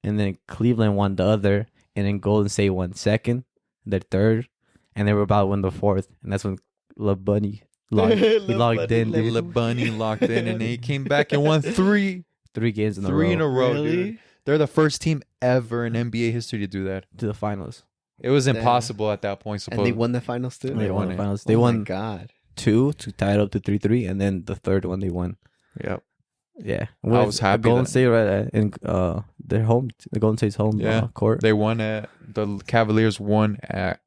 and then Cleveland won the other, and then Golden State won 2nd, the 3rd, and they were about to win the 4th, and that's when LeBunny logged in, dude. Le Bunny locked in, and he came back and won 3 3 games in a in a row row, dude. They're the first team ever in NBA history to do that. to the finals. It was Damn. impossible at that point. And Supposedly. they won the finals too? They won the it. finals. Oh They my won God. 2 to tie it up to 3-3, and then the 3rd one they won. Yep. Yeah, I was happy Golden that- State right in their home, the Golden State's home Yeah. court. They won at the Cavaliers won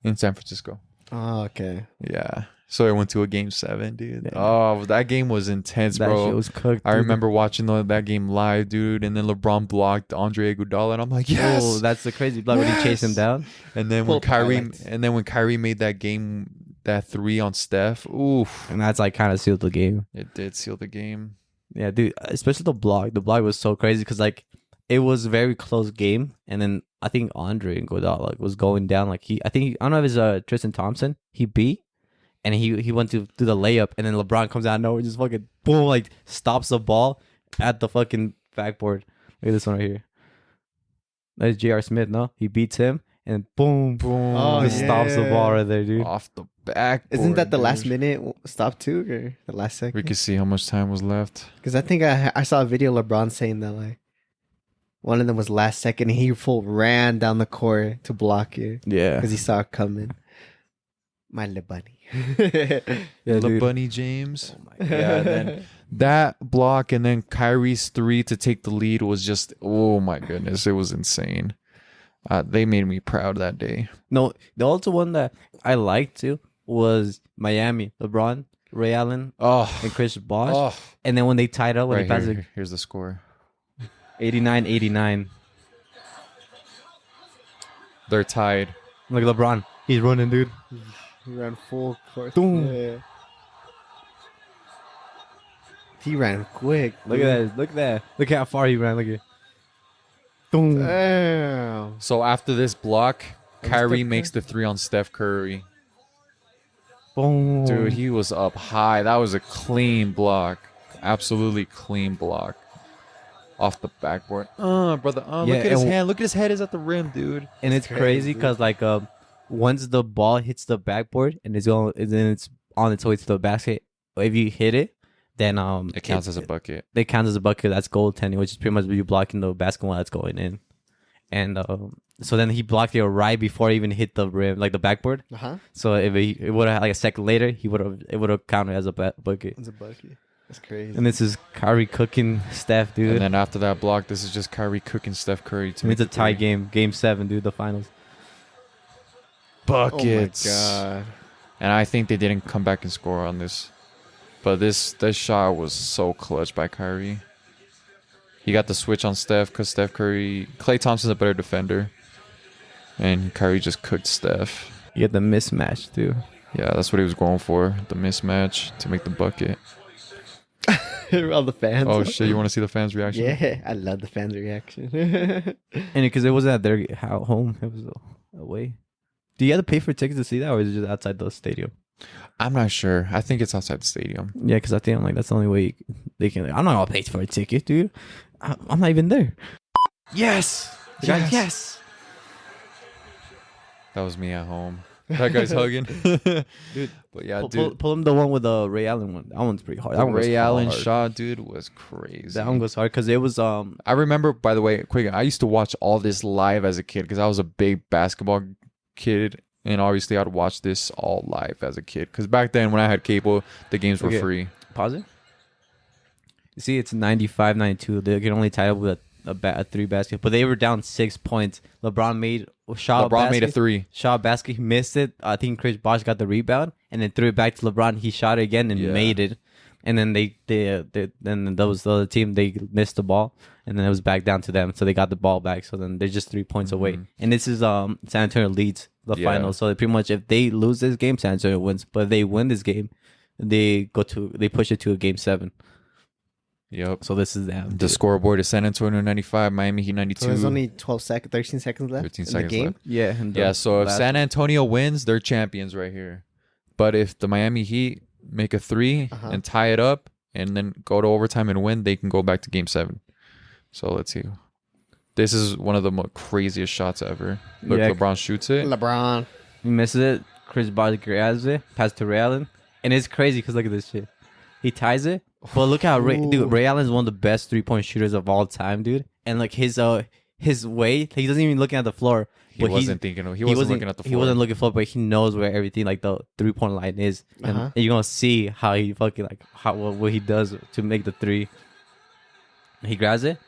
in San Francisco. Oh, okay. Yeah. So it went to a game 7, dude. Yeah. Oh, that game was intense, That bro. shit was cooked. I dude. remember watching that game live, dude. And then LeBron blocked Andre Iguodala, and I'm like, yes. Oh, that's the crazy block when he chased him Yes! down. And then Full highlights. when Kyrie made that 3 on Steph, oof, And that's like kind of sealed the game. it did seal the game. Yeah, dude. Especially the block. The block was so crazy because like it was a very close game, and then I think Andre Iguodala was going down. Like I don't know if it's Tristan Thompson. He beat. And he went to do the layup, and then LeBron comes out of nowhere, just fucking boom, like stops the ball at the fucking backboard. Look at this one right here. That's J.R. Smith, no? He beats him, and boom, Boom. Oh, just stops the yeah. ball right there, dude. Off the back. Isn't that the last minute stop too, or the last second? We could see how much time was left. Because I think I saw a video of LeBron saying that like one of them was last second, and he full ran down the court to block it Yeah, because he saw it coming. My little bunny. yeah, dude. LeBunny James. Oh my God. Yeah, and then that block and then Kyrie's 3 to take the lead was just, oh my goodness, it was insane. They made me proud that day. No, the also one that I liked too was Miami. LeBron, Ray Allen, Oh, and Chris Bosh. oh. And then when they tied up, when Right they passed here, here's the score. it 89-89. They're tied. Look at LeBron. He's running, dude. He ran full court. Boom. Yeah. He ran quick. Look at that. Look at that. Look how far he ran. Look at. Boom. Damn. So after this block, And Kyrie Steph makes the 3 on Steph Curry. Boom. Dude, he was up high. That was a clean block. Absolutely clean block. Off the backboard. Brother. Yeah, Look at his and- hand. Look at his head is at the rim, dude. And it's crazy because like once the ball hits the backboard and it's going, and then it's on its way to the basket. If you hit it, then It counts as a bucket. It counts as a bucket. That's goaltending, which is pretty much you blocking the basketball that's going in. And so then he blocked it right before it even hit the rim, like the backboard. Uh-huh. So if it would have like a second later, it would have counted as a bucket. It's a bucket. That's crazy. And this is Kyrie cooking Steph, dude. And then after that block, this is just Kyrie cooking Steph Curry to And make it's a the tie 3. game, game 7, dude. The finals. Buckets. Oh my god. And I think they didn't come back and score on this. But this shot was so clutch by Kyrie. He got the switch on Steph because Klay Thompson's a better defender. And Kyrie just cooked Steph. You get the mismatch too. Yeah, that's what he was going for. The mismatch to make the bucket. All the fans. Oh, shit. You want to see the fans' reaction? Yeah, I love the fans' reaction. And because it wasn't at their home, it was away. Do you have to pay for tickets to see that, or is it just outside the stadium? I'm not sure. I think it's outside the stadium. Yeah, because I think like that's the only way they can. I'm not gonna pay for a ticket, dude. I'm not even there. Yes! Yes. That was me at home. That guy's hugging. Dude, But yeah, pull, dude. pull him the one with the Ray Allen one. That one's pretty hard. The That one goes Ray Allen hard. shot, dude, was crazy. That one goes hard because it was I remember, by the way, quick, I used to watch all this live as a kid because I was a big basketball kid. And obviously, I'd watch this all live as a kid. Because back then, when I had cable, the games were Okay. free. Pause it. You see, it's 95-92. They can only tie up with a 3 basket, but they were down 6 points. LeBron made a made a 3. Shot basket. He missed it. I think Chris Bosh got the rebound and then threw it back to LeBron. He shot it again and Yeah. made it. And then then that was the other team. They missed the ball, and then it was back down to them. So they got the ball back. So then they're just 3 points away. And this is San Antonio leads the Yeah. finals. So pretty much if they lose this game, San Antonio wins. But if they win this game, they push it to a game 7. Yep. So this is them. The scoreboard is San Antonio 95, Miami Heat 92. So there's only 13 seconds left 13 in the seconds game. left. Yeah. And Yeah, so if last- San Antonio wins, they're champions right here. But if the Miami Heat make a 3 Uh-huh. and tie it up and then go to overtime and win, they can go back to game 7. So let's see. This is one of the craziest shots ever. Look, Yeah. LeBron shoots it. LeBron. he misses it, Chris Bosh grabs it, pass to Ray Allen, and it's crazy because look at this shit. He ties it, but look how Ray Allen is one of the best 3-point shooters of all time, dude. And like his way, he doesn't even looking at the floor. He But wasn't looking at the floor. He wasn't looking for, but he knows where everything like the 3-point line is, and, Uh-huh. and you're gonna see how he fucking like what he does to make the 3. He grabs it,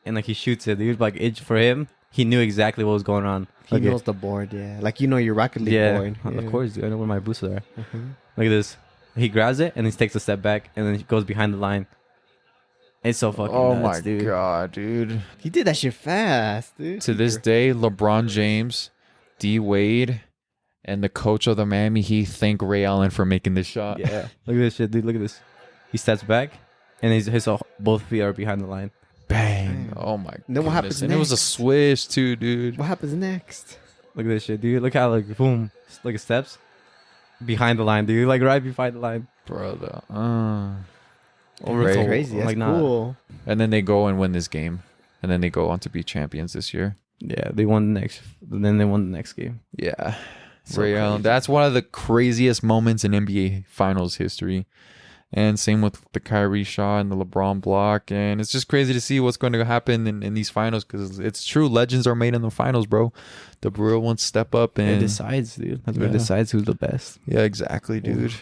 and like he shoots it, dude. Like for him, he knew exactly what was going on. He Okay. knows the board, yeah. Like, your Rocket League Yeah, board. of course, dude. I know where my boosts are. Mhm. Look at this. He grabs it and then he takes a step back and then he goes behind the line. It's so fucking Oh nuts, my dude. god, dude. He did that shit fast, dude. To this day, LeBron James, D Wade, and the coach of the Miami Heat thank Ray Allen for making this shot. Yeah. Look at this shit, dude. Look at this. He steps back and both feet are behind the line. Bang. Damn. Oh my god. Then what happens And it was a next? swish too, dude. What happens next? Look at this shit, dude. Look how, like, boom. Look at steps. Behind the line, dude. Like, right behind the line. Brother. Over That's Right. crazy. That's Like, nah. cool. And then they go and win this game. And then they go on to be champions this year. Yeah, they won the next. Then they won the next game. Yeah. So Ray Allen. crazy. That's one of the craziest moments in NBA Finals history. And same with the Kyrie shot and the LeBron block. And it's just crazy to see what's going to happen in these finals because it's true. Legends are made in the finals, bro. The real ones step up It and... decides, dude. That's what Yeah. decides who's the best. Yeah, exactly, dude.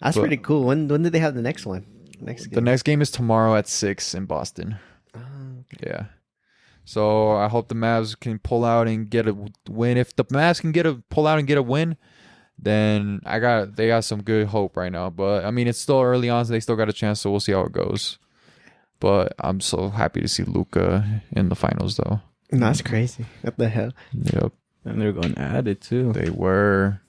That's But- pretty cool. When did they have the next one? Next game. The next game is tomorrow at 6 in Boston. Oh, Yeah. So I hope the Mavs can pull out and get a win. If the Mavs can pull out and get a win, then they got some good hope right now. But I mean, it's still early on, so they still got a chance. So we'll see how it goes. But I'm so happy to see Luka in the finals, though. no, that's crazy. What the hell? Yep, And they're going at it too. they were.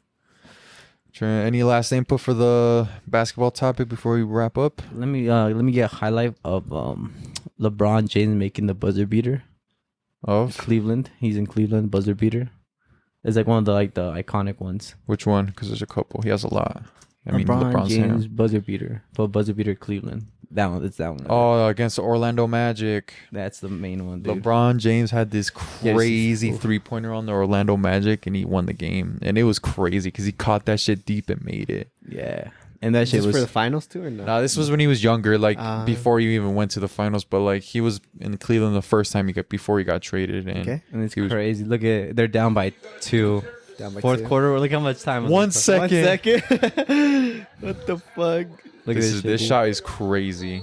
Any last input for the basketball topic before we wrap up? Let me get a highlight of LeBron James making the buzzer beater. Of Cleveland. He's in Cleveland, buzzer beater. It's like one of the iconic ones. which one? Because there's a couple. He has a lot. I mean, LeBron LeBron's James him. buzzer beater. For buzzer beater Cleveland. That one. It's that one. Oh, against the Orlando Magic. That's the main one, dude. LeBron James had this Yes. crazy Oof. 3-pointer on the Orlando Magic, and he won the game. And it was crazy because he caught that shit deep and made it. Yeah. And that Is shit this was for the finals too or no? Now, this was when he was younger, like before he even went to the finals. But like he was in Cleveland the first time before he got traded. And Okay. and it's he was- crazy. Look at they're down by 2. Down by Fourth 2. quarter. Look how much time. was 1 left. second. 1 second. What the fuck? Look at This shit, dude. shot is crazy.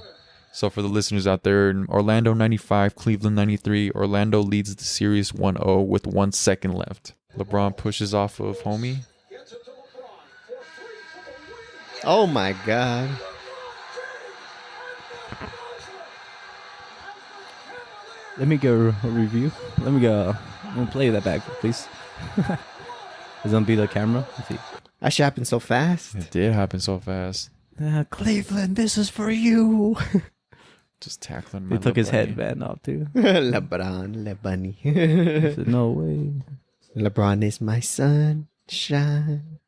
So for the listeners out there, Orlando 95, Cleveland 93. Orlando leads the series 1-0 with 1 second left. LeBron pushes off of homie. Oh my god. Let me go a review. Let me play that back, please. Is gonna be the camera? Let's see. That shit happened so fast. It did happen so fast. Cleveland, this is for you. Just tackling. They my took his LeBron. headband off too. LeBron, Le Bunny. I said, no way. LeBron is my sunshine.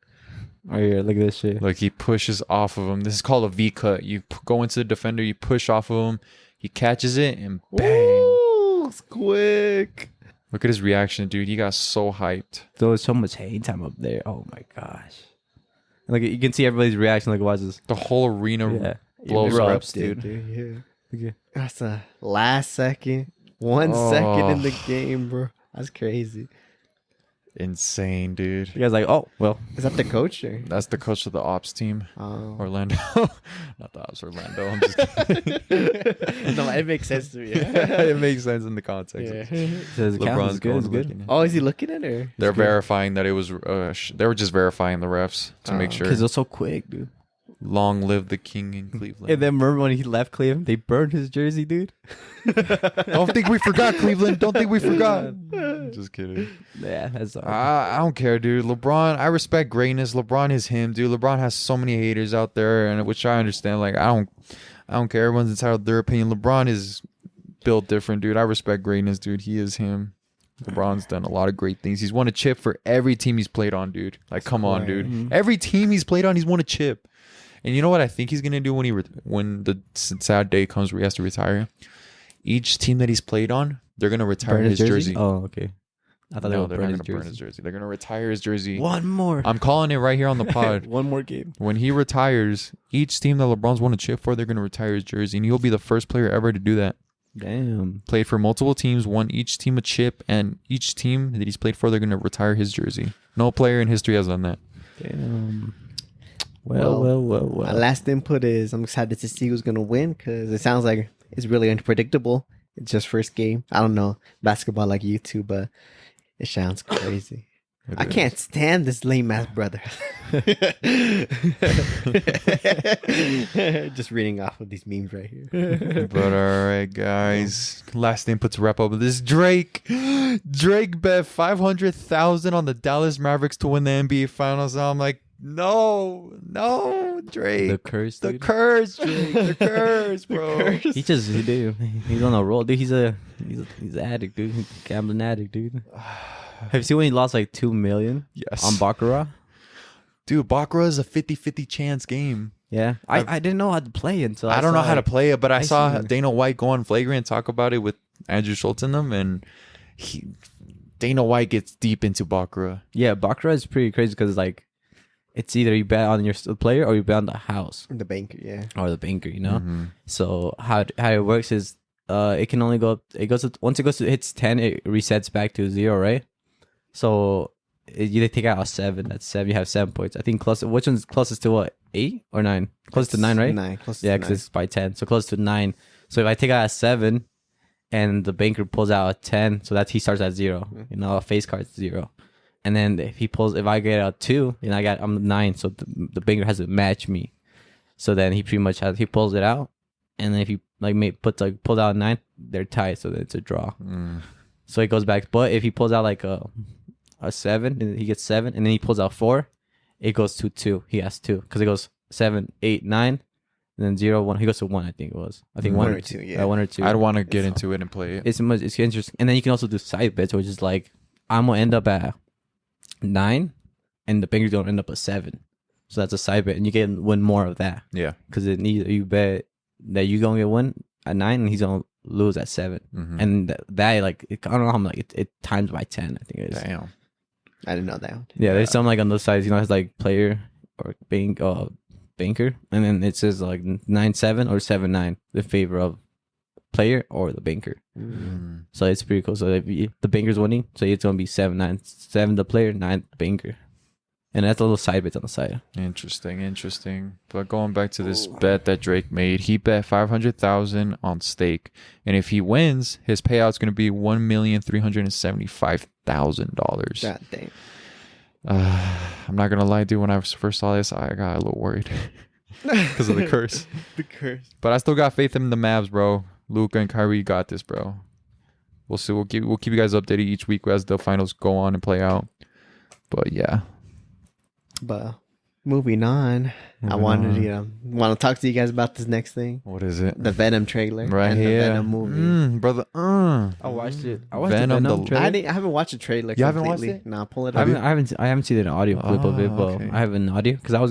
Oh yeah, look at this shit. Like he pushes off of him. This is called a V cut. You go into the defender, you push off of him, he catches it, and bang! Ooh, it's quick. Look at his reaction, dude. He got so hyped. There was so much hate time up there. Oh my gosh. Like you can see everybody's reaction. Like watch this. The whole arena Yeah. blows Erupts, up. dude. Yeah. Okay. That's the last second. 1 Oh. second in the game, bro. That's crazy. Insane, dude. You guys like, oh well. Is that the coach or? That's the coach of the ops team, Oh. Orlando. Not the ops, Orlando. I'm just kidding. No, it makes sense to me. It makes sense in the context. Yeah. Says LeBron's it's good. It's going good. looking at- Oh, is he looking at her? They're verifying that it was. They were just verifying the refs to make Oh. sure. Because it was so quick, dude. Long live the king in Cleveland. And then remember when he left Cleveland, they burned his jersey, dude. Don't think we forgot, Cleveland. Don't think we forgot. Just kidding. Yeah, that's I don't care, dude. LeBron, I respect greatness. LeBron is him, dude. LeBron has so many haters out there, and which I understand. Like, I don't care. Everyone's entitled to their opinion. LeBron is built different, dude. I respect greatness, dude. He is him. LeBron's done a lot of great things. He's won a chip for every team he's played on, dude. Like, come on, dude. Mhm. Every team he's played on, he's won a chip. And you know what I think he's gonna do when the sad day comes where he has to retire? Each team that he's played on, they're gonna retire Burn his jersey. Oh, okay. I thought No, they they're would not burn gonna his burn his jersey. jersey. They're gonna retire his jersey. One more. I'm calling it right here on the pod. One more game. When he retires, each team that LeBron's won a chip for, they're gonna retire his jersey, and he'll be the first player ever to do that. Damn. Played for multiple teams, won each team a chip, and each team that he's played for, they're gonna retire his jersey. No player in history has done that. Damn. Well. My last input is I'm excited to see who's gonna win because it sounds like it's really unpredictable. It's just first game. I don't know basketball like you two, but It sounds crazy. I can't stand this lame ass brother. Just reading off of these memes right here. But all right, guys. Last input to wrap up with this. Drake bet 500,000 on the Dallas Mavericks to win the NBA Finals. And I'm like, no, Drake. The curse, The dude. curse, Drake. The curse, bro. He's on a roll, dude. He's an addict, dude. He's a gambling addict, dude. Have you seen when he lost like $2 million Yes. on Baccarat? Dude, Baccarat is a 50-50 chance game. Yeah, I didn't know how to play until I don't know how to play it, but I saw seen it. Dana White go on Flagrant and talk about it with Andrew Schultz in them, and Dana White gets deep into Baccarat. Yeah, Baccarat is pretty crazy because like it's either you bet on your player or you bet on the house The banker, yeah. or the banker, you know. Mhm. So how it works is it can only go. It goes to, once it goes to hits 10, it resets back to 0, right? So you take out a 7. That's 7. You have 7 points. I think which one's closest to what? 8 or 9? Close to 9, right? 9. Close Yeah, to because 9. it's by 10. So close to 9. So if I take out a 7 and the banker pulls out a 10, so he starts at 0. You know, a face card's 0. And then if I get a 2, then I'm 9. So the banker has to match me. So then he pretty much he pulls it out. And then if he pulls out a 9, they're tied. So then it's a draw. So it goes back. But if he pulls out like a 7, and he gets 7, and then he pulls out 4, it goes to 2. He has 2 because it goes 7, 8, 9, and then 0, 1. He goes to 1. I think it was. I think 1 or 2. Yeah, 1 or 2. I'd want to get into it and play it. It's interesting, and then you can also do side bets, which is like I'm gonna end up at 9, and the banker's gonna end up at 7. So that's a side bet, and you can win more of that. Yeah. Because it either you bet that you're gonna get win at 9, and he's gonna lose at 7, and that like I don't know how much it times by 10. I think it is. Damn. I didn't know that one. Yeah, there's some like on those sides, it has like player or banker, and then it says like 9-7 or 7-9 in favor of player or the banker. So it's pretty cool. So if the banker's winning, so it's gonna be 7-9, 7 the player, 9 the banker, and that's a little side bets on the side. Interesting. But going back to this bet that Drake made, he bet 500,000 on stake, and if he wins, his payout's going to be $1,375,000. God damn. I'm not gonna lie, dude. When I first saw this, I got a little worried because of the curse. The curse. But I still got faith in the Mavs, bro. Luka and Kyrie got this, bro. We'll see. We'll keep you guys updated each week as the finals go on and play out. But yeah. But moving on, I wanted to want to talk to you guys about this next thing. What is it? The Venom trailer. Right and here. The Venom movie. Brother. I watched it. I watched Venom, the Venom the- trailer. I haven't watched the trailer. You haven't watched completely. it? Nah, pull it I up. haven't seen an audio clip of it, but okay. I have an audio because I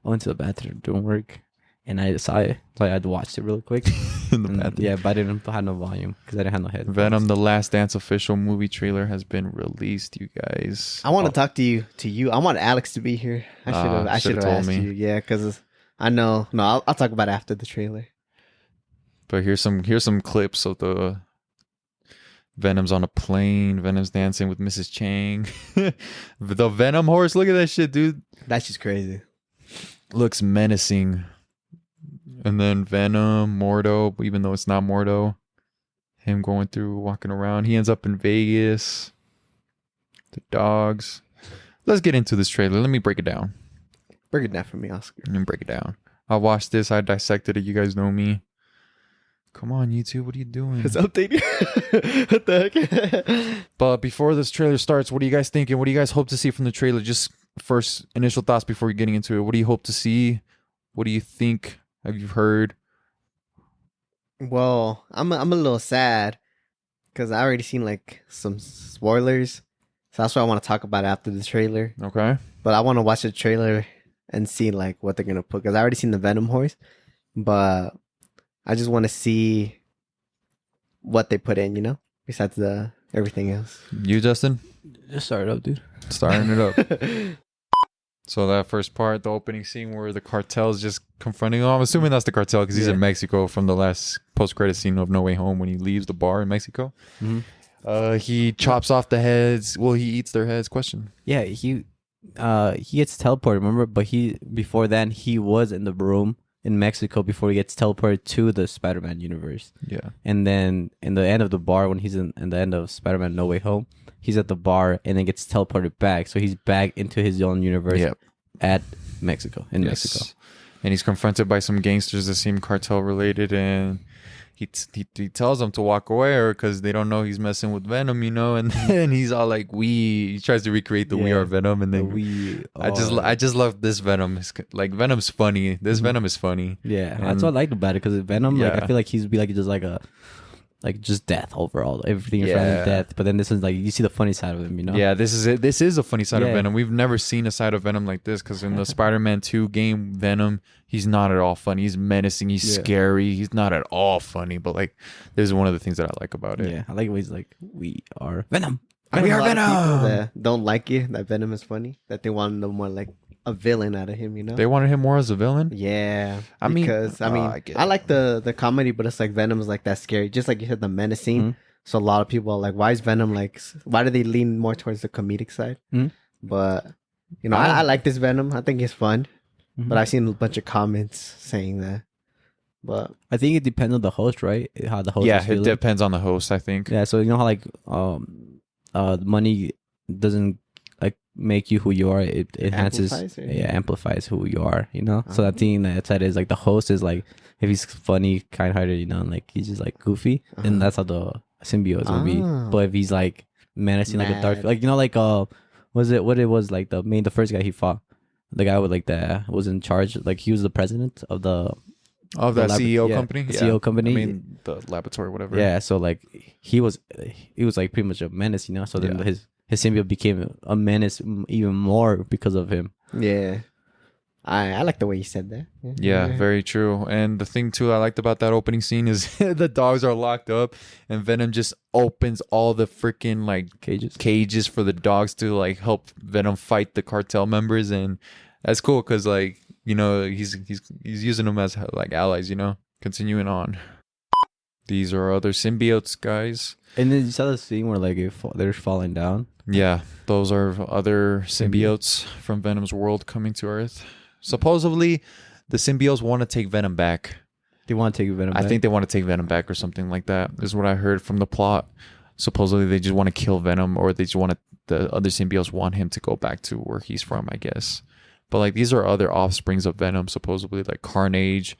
went to the bathroom doing work, and I saw it, so I had to watch it real quick. In the And, bathroom. yeah, but I didn't have no volume because I didn't have no headphones. Venom: The Last Dance official movie trailer has been released, you guys. I want to talk to you. I want Alex to be here. I should have told asked me. you. Yeah, because I know. No, I'll talk about it after the trailer. But here's some clips of the Venom's on a plane. Venom's dancing with Mrs. Chang. The Venom horse. Look at that shit, dude. That's just crazy. Looks menacing. And then Venom, Mordo, even though it's not Mordo. Him going through, walking around. He ends up in Vegas. The dogs. Let's get into this trailer. Let me break it down. Break it down for me, Oscar. Let me break it down. I watched this. I dissected it. You guys know me. Come on, YouTube. What are you doing? It's updating. What the heck? But before this trailer starts, what are you guys thinking? What do you guys hope to see from the trailer? Just first initial thoughts before getting into it. What do you hope to see? What do you think? Have you heard? Well, I'm a little sad because I already seen like some spoilers, so that's why I want to talk about it after the trailer. Okay. But I want to watch the trailer and see like what they're gonna put because I already seen the Venom horse, but I just want to see what they put in, you know, besides the everything else. You, Justin? Just start it up, dude. Starting it up. So that first part, the opening scene where the cartel's just confronting him. I'm assuming that's the cartel because he's in Mexico from the last post-credit scene of No Way Home when he leaves the bar in Mexico. He chops off the heads. Well, he eats their heads. Question. Yeah, he gets teleported, remember? But before then he was in the room in Mexico before he gets teleported to the Spider-Man universe. Yeah. And then in the end of the bar, when he's in the end of Spider-Man No Way Home, he's at the bar and then gets teleported back. So he's back into his own universe at Mexico, in Mexico. And he's confronted by some gangsters that seem cartel related, and he tells them to walk away, or because they don't know he's messing with Venom, you know. And then he's all like, he tries to recreate the We Are Venom, and then I just love this Venom. It's, like, Venom's funny. This Venom is funny. Yeah, and that's what I liked about it, because Venom, like, I feel like he's be like just like a. Like just death overall, everything is around death. But then this is like you see the funny side of him, you know. Yeah, this is it. This is a funny side of Venom. We've never seen a side of Venom like this, because in the Spider-Man 2 game, Venom, he's not at all funny. He's menacing. He's scary. He's not at all funny. But like, this is one of the things that I like about it. Yeah, I like when he's like, "We are Venom. We are Venom." People that don't like it, that Venom is funny, that they want no more like a villain out of him, you know. They wanted him more as a villain. Yeah, I mean, I like the comedy, but it's like Venom's like that scary, just like you said, the menacing. Mm-hmm. So a lot of people are like, why is Venom like? Why do they lean more towards the comedic side? Mm-hmm. But you know, I like this Venom. I think it's fun. Mm-hmm. But I've seen a bunch of comments saying that. But I think it depends on the host, right? How the host. Yeah, it depends on the host, I think. Yeah, so you know how like money doesn't like make you who you are. It enhances, amplifies who you are, you know. So that thing that said is like the host is like, if he's funny, kind-hearted, you know, and like he's just like goofy, then that's how the symbiote will be. But if he's like menacing, like a dark, like, you know, like the first guy he fought, the guy with like was in charge, like he was the president of that CEO company. CEO company. I mean, the laboratory, whatever. Yeah, so like he was like pretty much a menace, you know. So then his symbiote became a menace even more because of him. Yeah. I like the way you said that. Yeah, very true. And the thing too I liked about that opening scene is the dogs are locked up and Venom just opens all the freaking like cages for the dogs to like help Venom fight the cartel members, and that's cool because like, you know, he's using them as like allies, you know. Continuing on. These are other symbiotes, guys. And then you saw the scene where like they're falling down. Yeah, those are other symbiotes from Venom's world coming to Earth. Supposedly, the symbiotes want to take Venom back. They want to take Venom back? I think they want to take Venom back or something like that. This is what I heard from the plot. Supposedly, they just want to kill Venom, or they just the other symbiotes want him to go back to where he's from, I guess. But like, these are other offsprings of Venom, supposedly. Like Carnage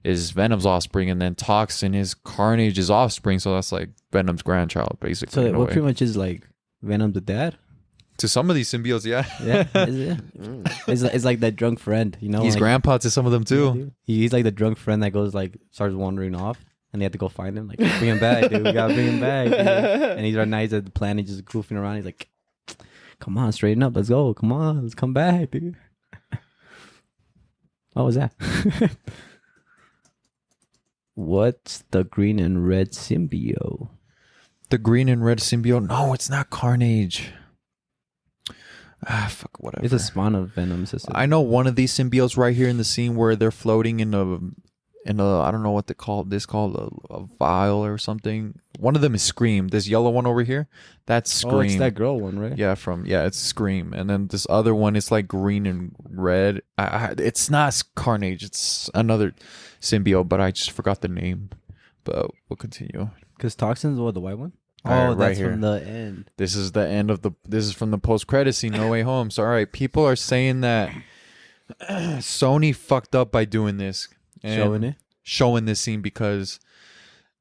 is Venom's offspring, and then Toxin is Carnage's offspring. So that's like Venom's grandchild, basically. So what pretty much is like Venom the dad? To some of these symbiotes, yeah. Yeah, is it? It's like that drunk friend, you know? He's like, grandpa to some of them too. He's like the drunk friend that goes like, starts wandering off, and they have to go find him. Like, bring him back, dude. We gotta bring him back, dude. And he's right now, he's at the planet just goofing around. He's like, come on, straighten up. Let's go. Come on. Let's come back, dude. What was that? What's the green and red symbiote? The green and red symbiote? No, it's not Carnage. Fuck, whatever. It's a spawn of Venom system. I know one of these symbiotes right here in the scene where they're floating in a I don't know what they call this, called a vial or something. One of them is Scream. This yellow one over here, that's Scream. Oh, it's that girl one, right? Yeah, it's Scream. And then this other one is like green and red. It's not Carnage. It's another symbiote, but I just forgot the name. But we'll continue. Because Toxin's the white one? Oh, that's right here. From the end. This is the end of this is from the post-credit scene, No Way Home. So, all right, people are saying that Sony fucked up by doing this. Showing this scene, because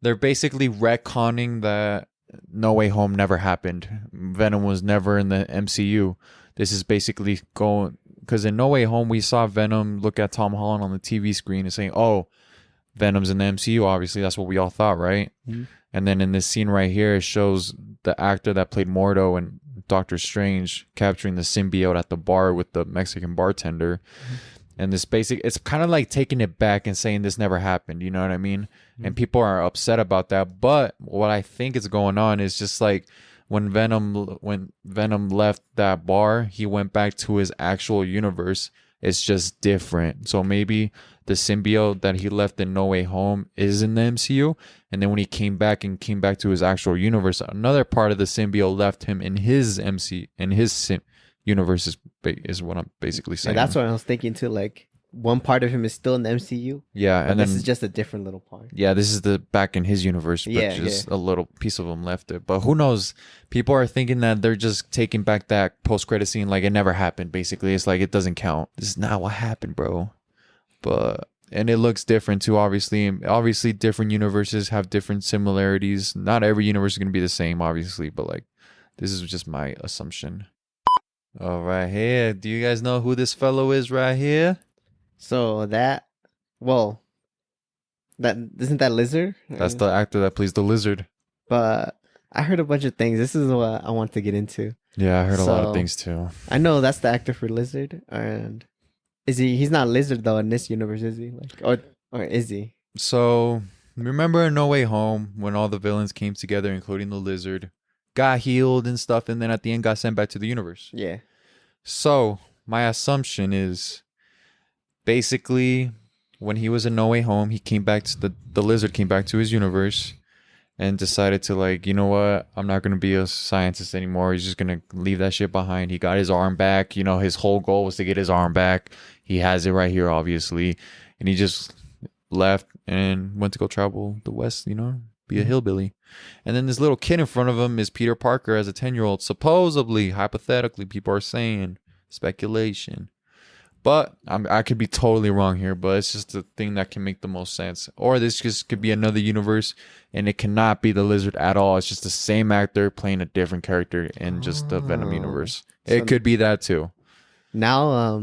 they're basically retconning that No Way Home never happened. Venom was never in the MCU. This is basically going... Because in No Way Home, we saw Venom look at Tom Holland on the TV screen and saying, oh, Venom's in the MCU, obviously. That's what we all thought, right? Mm-hmm. And then in this scene right here, it shows the actor that played Mordo and Doctor Strange capturing the symbiote at the bar with the Mexican bartender. Mm-hmm. And this it's kind of like taking it back and saying this never happened. You know what I mean? Mm-hmm. And people are upset about that. But what I think is going on is just like when Venom left that bar, he went back to his actual universe. It's just different. So maybe the symbiote that he left in No Way Home is in the MCU. And then when he came back to his actual universe, another part of the symbiote left him in his universe is what I'm basically saying. And that's what I was thinking too. Like, one part of him is still in the MCU. Yeah, But and this then is just a different little part. yeah, this is the back in his universe, but Yeah, just a little piece of him left it. But who knows? People are thinking that they're just taking back that post-credit scene like it never happened. Basically, it's like it doesn't count. This is not what happened, bro. But and it looks different too. Obviously, different universes have different similarities. Not every universe is gonna be the same, obviously, but like this is just my assumption. All right, here. Do you guys know who this fellow is right here? So that isn't that Lizard? That's the actor that plays the lizard. But I heard a bunch of things. This is what I want to get into. Yeah, I heard a lot of So- things too. I know that's the actor for Lizard, and he's not Lizard though in this universe, is he? Like, or is he? So remember in No Way Home when all the villains came together, including the lizard, got healed and stuff, and then at the end got sent back to the universe. Yeah. So my assumption is basically when he was in No Way Home, he came back to the lizard came back to his universe and decided to like, you know what, I'm not gonna be a scientist anymore. He's just gonna leave that shit behind. He got his arm back. You know, his whole goal was to get his arm back. He has it right here, obviously, and he just left and went to go travel the West. You know, be a hillbilly. And then this little kid in front of him is Peter Parker as a 10-year-old. Supposedly, hypothetically, people are saying speculation. But I could be totally wrong here, but it's just the thing that can make the most sense. Or this just could be another universe, and it cannot be the lizard at all. It's just the same actor playing a different character in just the Venom universe. It could be that too. Now,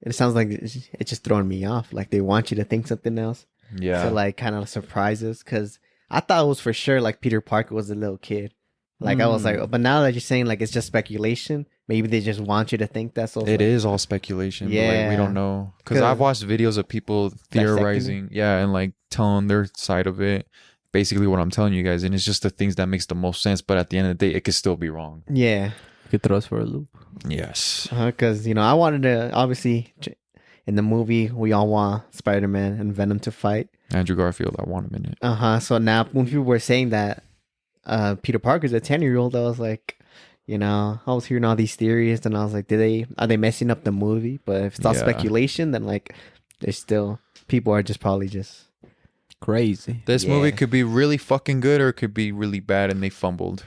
it sounds like it's just throwing me off. Like they want you to think something else. Yeah. To like kind of surprises, because I thought it was for sure like Peter Parker was a little kid. Like I was like, but now that you're saying like it's just speculation, maybe they just want you to think that's. So it is all speculation. Yeah, but like, we don't know because I've watched videos of people theorizing, and like telling their side of it. Basically, what I'm telling you guys, and it's just the things that makes the most sense. But at the end of the day, it could still be wrong. Yeah, it could throw us for a loop. Yes, because I wanted to obviously in the movie we all want Spider-Man and Venom to fight. Andrew Garfield, I want him in it. So now when people were saying that Peter Parker's a 10-year-old, I was like, I was hearing all these theories, and I was like, are they messing up the movie? But if it's all speculation, then like, there's still people are just probably just crazy. This movie could be really fucking good, or it could be really bad, and they fumbled.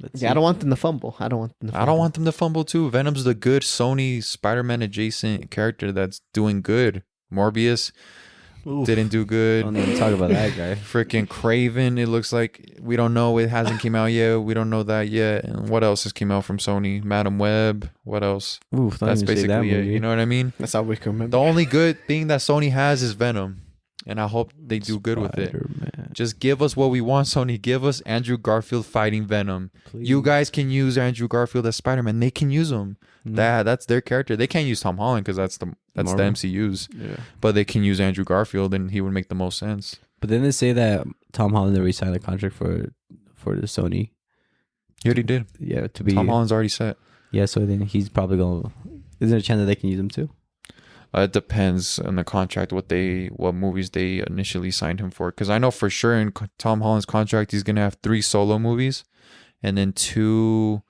I don't want them to fumble. I don't want them to fumble too. Venom's the good Sony Spider-Man adjacent character that's doing good. Morbius didn't do good. Don't even talk about that guy. Freaking Craven, it looks like we don't know. It hasn't came out yet. We don't know that yet. And what else has came out from Sony? Madem Web. What else? That's basically it. You know what I mean? That's all we can remember. The only good thing that Sony has is Venom. And I hope they do good with it. Just give us what we want, Sony. Give us Andrew Garfield fighting Venom. Please. You guys can use Andrew Garfield as Spider-Man. They can use him. That's their character. They can't use Tom Holland because that's the MCU's. Yeah. But they can use Andrew Garfield, and he would make the most sense. But then they say that Tom Holland already signed a contract for the Sony. He already did. Yeah, to be Tom Holland's already set. Yeah, so then he's probably going. Is there a chance that they can use him too? It depends on the contract, what movies they initially signed him for. Because I know for sure in Tom Holland's contract, he's gonna have 3 solo movies, and then two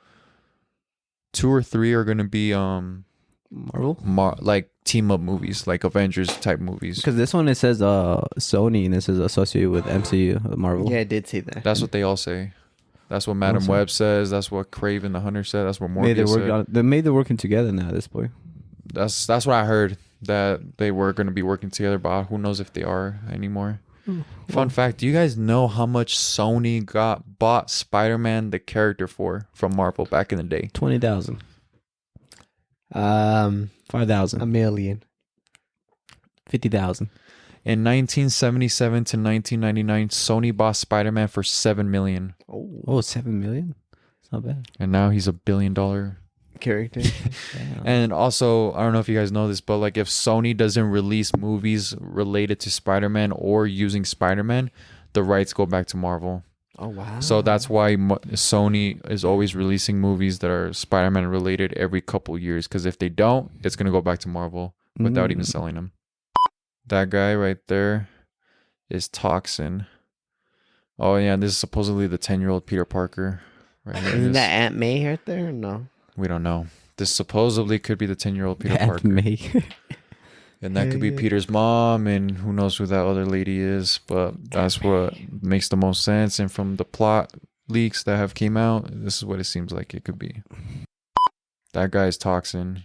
or three are gonna be Marvel, like team up movies, like Avengers type movies. Because this one it says Sony and this is associated with MCU, Marvel. Yeah, I did see that. That's what they all say. That's what Madem Web says. That's what Craven the Hunter said. That's what Morbius said. They're working together now at this point. That's what I heard, that they were going to be working together, but who knows if they are anymore. Fun fact, do you guys know how much Sony bought Spider-Man the character from Marvel back in the day? 20,000. 5,000. $1 million. 50,000. In 1977 to 1999, Sony bought Spider-Man for $7 million. Oh, 7 million? It's not bad. And now he's $1 billion character. And also, I don't know if you guys know this, but like if Sony doesn't release movies related to Spider-Man or using Spider-Man, the rights go back to Marvel. Oh wow. So that's why Sony is always releasing movies that are Spider-Man related every couple years, because if they don't, it's going to go back to Marvel without even selling them. That guy right there is Toxin. Oh yeah, this is supposedly the 10-year-old Peter Parker. Right here. Isn't that Aunt May right there? Or no. We don't know. This supposedly could be the 10-year-old Peter Parker. May. And that could be Yeah. Peter's mom, and who knows who that other lady is. But that's what makes the most sense. And from the plot leaks that have came out, this is what it seems like it could be. That guy's Toxin.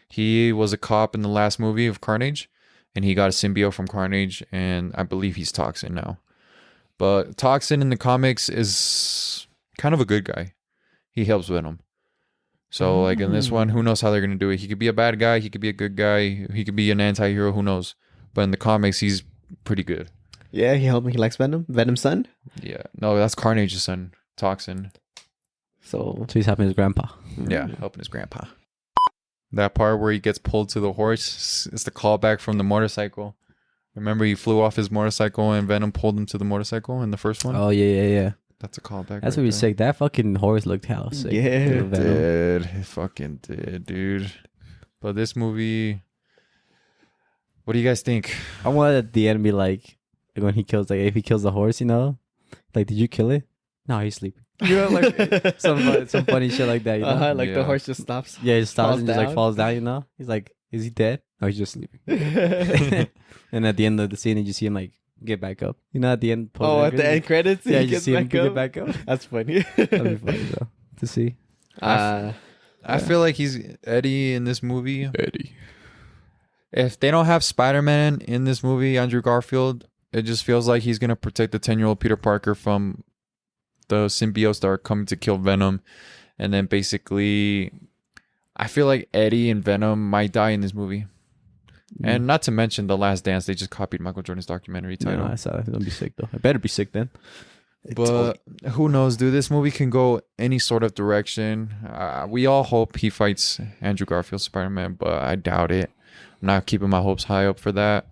He was a cop in the last movie of Carnage, and he got a symbiote from Carnage, and I believe he's Toxin now. But Toxin in the comics is kind of a good guy. He helps Venom. So, like, in this one, who knows how they're going to do it? He could be a bad guy. He could be a good guy. He could be an anti-hero. Who knows? But in the comics, he's pretty good. Yeah, he helped me. He likes Venom. Venom's son. Yeah. No, that's Carnage's son, Toxin. So So he's helping his grandpa. Yeah, helping his grandpa. That part where he gets pulled to the horse, it's the callback from the motorcycle. Remember, he flew off his motorcycle and Venom pulled him to the motorcycle in the first one? Oh yeah. That's a callback. That's right what we there. sick. That fucking horse looked hella sick. Yeah, Dude, Venom. It fucking did, dude. But this movie, what do you guys think? I wanted at the end be like when he kills, like if he kills the horse, you know, like did you kill it? No, he's sleeping. You know, like some funny shit like that. You know? Like Yeah. the horse just stops. Yeah, he stops falls and just like down. falls down. You know, he's like, is he dead? No, he's just sleeping. And at the end of the scene, you just see him like get back up. You know, at the end. Oh, at the end credits, Yeah, he you gets see him back up. get back up. That's funny. That'd be funny though to see. I feel like he's Eddie in this movie. Eddie. If they don't have Spider-Man in this movie, Andrew Garfield, it just feels like he's going to protect the 10-year-old Peter Parker from the symbiotes that are coming to kill Venom. And then basically, I feel like Eddie and Venom might die in this movie. And not to mention The Last Dance, they just copied Michael Jordan's documentary title. No, I saw that. It's gonna be sick though. I better be sick then. But who knows, dude? This movie can go any sort of direction. We all hope he fights Andrew Garfield Spider-Man, but I doubt it. I'm not keeping my hopes high up for that.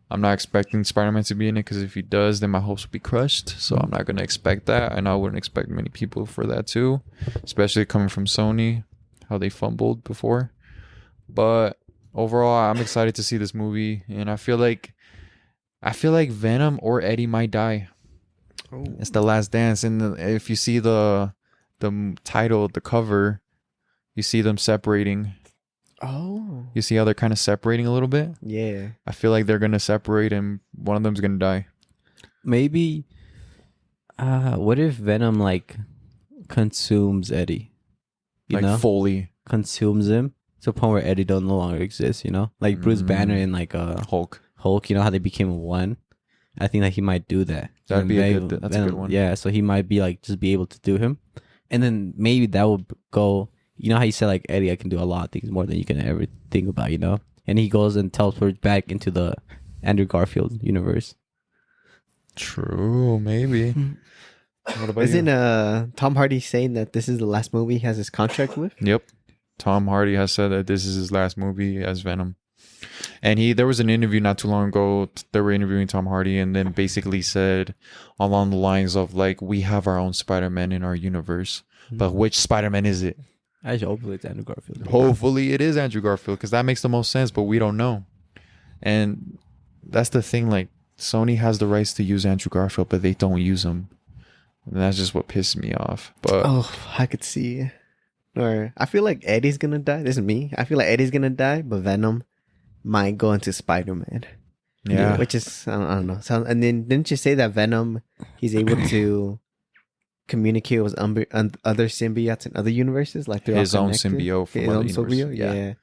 I'm not expecting Spider-Man to be in it because if he does, then my hopes will be crushed. So I'm not going to expect that. And I wouldn't expect many people for that too, especially coming from Sony, how they fumbled before. But overall, I'm excited to see this movie. And I feel like Venom or Eddie might die. Oh. It's The Last Dance, and if you see the title, the cover, you see them separating. Oh. You see how they're kind of separating a little bit? Yeah. I feel like they're gonna separate, and one of them's gonna die. Maybe. What if Venom like consumes Eddie? You Like know, fully consumes him to the point where Eddie don't no longer exist. You know, like Bruce Banner and like Hulk. Hulk. You know how they became one. I think that he might do that. That'd And be a Venom- good. That's a good one. Yeah, so he might be like just be able to do him, and then maybe that will go. You know how you said like Eddie, I can do a lot of things more than you can ever think about. You know, and he goes and teleports back into the Andrew Garfield universe. True, maybe. What about Isn't you? Tom Hardy saying that this is the last movie he has his contract with? Yep. Tom Hardy has said that this is his last movie as Venom. And there was an interview not too long ago. They were interviewing Tom Hardy and then basically said along the lines of like, we have our own Spider-Man in our universe, but which Spider-Man is it? Actually, hopefully it's Andrew Garfield. Hopefully it is Andrew Garfield because that makes the most sense, but we don't know. And that's the thing. Like Sony has the rights to use Andrew Garfield, but they don't use him. And that's just what pissed me off. But Oh, I could see. Or I feel like Eddie's gonna die. This is me. I feel like Eddie's gonna die, but Venom might go into Spider-Man. yeah, Which is I don't know. So, and then didn't you say that Venom he's able to communicate with other symbiotes in other universes, like they're all his own connected? symbiote from His other own universes. symbiote.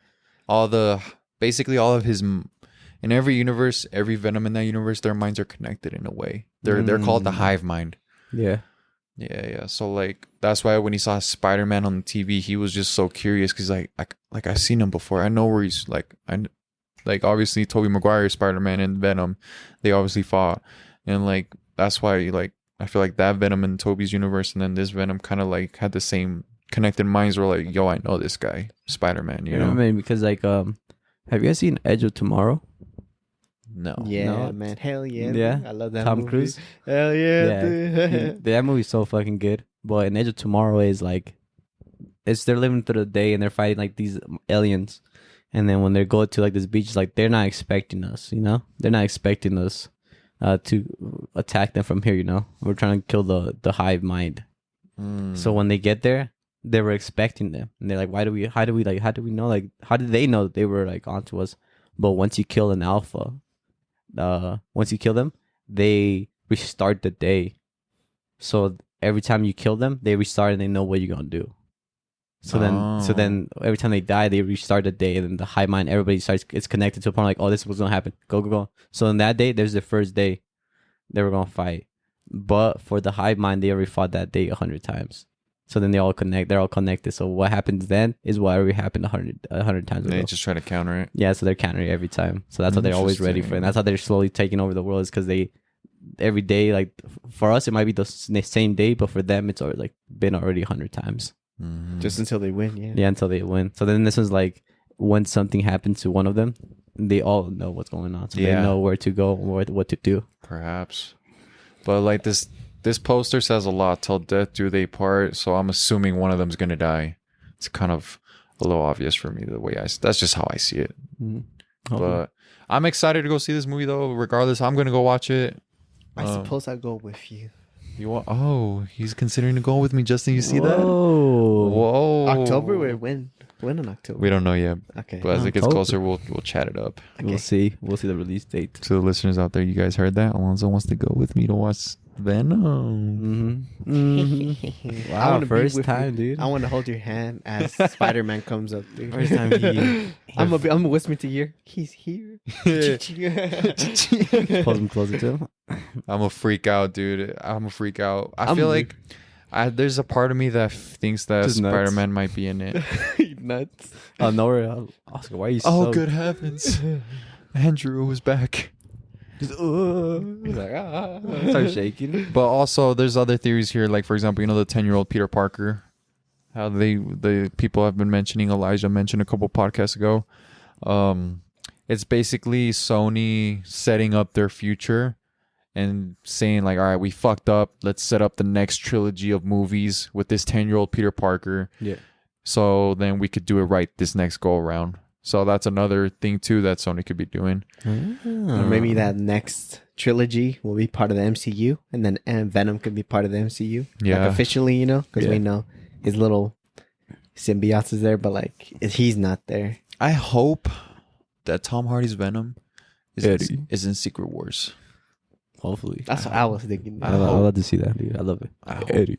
Yeah. basically all of his in every universe, every Venom in that universe, their minds are connected in a way. They're called the hive mind. Yeah. Yeah. So like that's why when he saw Spider-Man on the TV, he was just so curious because like I've seen him before. I know where he's like obviously Tobey Maguire, Spider-Man, and Venom, they obviously fought, and like that's why like I feel like that Venom in Tobey's universe and then this Venom kind of like had the same connected minds. Were like, yo, I know this guy, Spider-Man. You know? I mean, because like have you guys seen Edge of Tomorrow? No. Yeah, No. man. Hell yeah. Yeah. dude. I love that Tom movie. Cruise. Hell yeah. Yeah. dude. That movie's so fucking good. But in Edge of Tomorrow is like, they're living through the day and they're fighting like these aliens, and then when they go to like this beach, it's like they're not expecting us. You know, they're not expecting us to attack them from here. You know, we're trying to kill the hive mind. So when they get there, they were expecting them, and they're like, how do we know? Like, how did they know that they were like onto us? But once you kill an alpha, once you kill them, they restart the day. So every time you kill them, they restart and they know what you're gonna do. So then every time they die, they restart the day, and then the hive mind, everybody starts. It's connected to a point like, oh, this is what's gonna happen. Go, go, go. So in that day, there's the first day they were gonna fight. But for the hive mind, they already fought that day 100 times. So then they all connect. They're all connected. So what happens then is what already happened 100 times ago. They just try to counter it. Yeah, so they're countering every time. So that's why they're always ready for it. And that's how they're slowly taking over the world, is because they every day, like for us, it might be the same day, but for them, it's already like been already 100 times. Mm-hmm. Just until they win, yeah. Yeah, until they win. So then this is like when something happens to one of them, they all know what's going on. So they know where to go, what to do. Perhaps. But like this poster says a lot. Till death do they part. So I'm assuming one of them's gonna die. It's kind of a little obvious for me the way that's just how I see it. Mm-hmm. But I'm excited to go see this movie though. Regardless, I'm gonna go watch it. I suppose I'll go with you. You want? Oh, he's considering to go with me, Justin. You see Whoa. that? Whoa! October, when in October? We don't know yet. Okay. But as it gets October. closer, we'll chat it up. Okay. We'll see the release date. To the listeners out there, you guys heard that? Alonso wants to go with me to watch Venom. Mm-hmm. I Wow, wanna be first with time, you. dude. I want to hold your hand as Spider-Man comes up, dude. First time I'm gonna whisper to you. He's here. Close him closer to him. I'm a freak out, dude. I'm a freak out. I feel like there's a part of me that thinks that Just nuts. Spider-Man might be in it. Nuts. Oh, no, Oscar, why are you Oh, so... good heavens. Andrew is back. Just, start shaking. But also, there's other theories here. Like, for example, the 10-year-old Peter Parker. How the people have been mentioning, Elijah mentioned a couple podcasts ago. It's basically Sony setting up their future and saying like, all right, we fucked up. Let's set up the next trilogy of movies with this 10-year-old Peter Parker. Yeah. So then we could do it right this next go around. So that's another thing too that Sony could be doing. Or maybe that next trilogy will be part of the MCU, and then Venom could be part of the MCU. Yeah. Like officially, because we know his little symbiote is there, but like he's not there. I hope that Tom Hardy's Venom is Eddie. in Secret Wars. Hopefully. That's what I was thinking. I I'd hope. love to see that, dude. I love it. I hope. Eddie.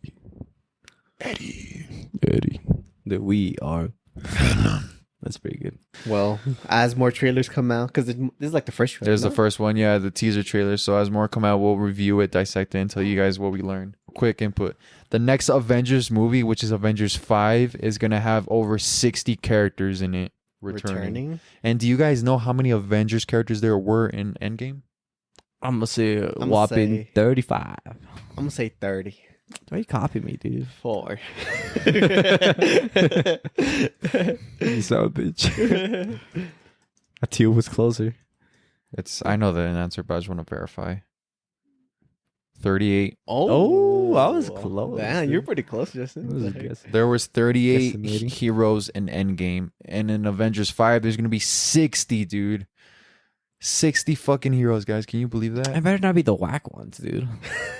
That we are Venom. That's pretty good. Well, as more trailers come out, because this is like the first trailer. There's the first one, the teaser trailer. So as more come out, we'll review it, dissect it, and tell you guys what we learned. Quick input. The next Avengers movie, which is Avengers 5, is going to have over 60 characters in it returning. And do you guys know how many Avengers characters there were in Endgame? I'm going to say I'ma whopping say- 35. I'm gonna say 30. Why you copy me, dude? 4. You son of a bitch. Teal was closer. I know the answer, but I just want to verify. 38. Oh, I was close. Man, you're pretty close, I was Justin. guessing. There was 38 Estimating. heroes in Endgame, and in Avengers 5, there's gonna be 60, dude. 60 fucking heroes, guys. Can you believe It that? better not be the whack ones, dude.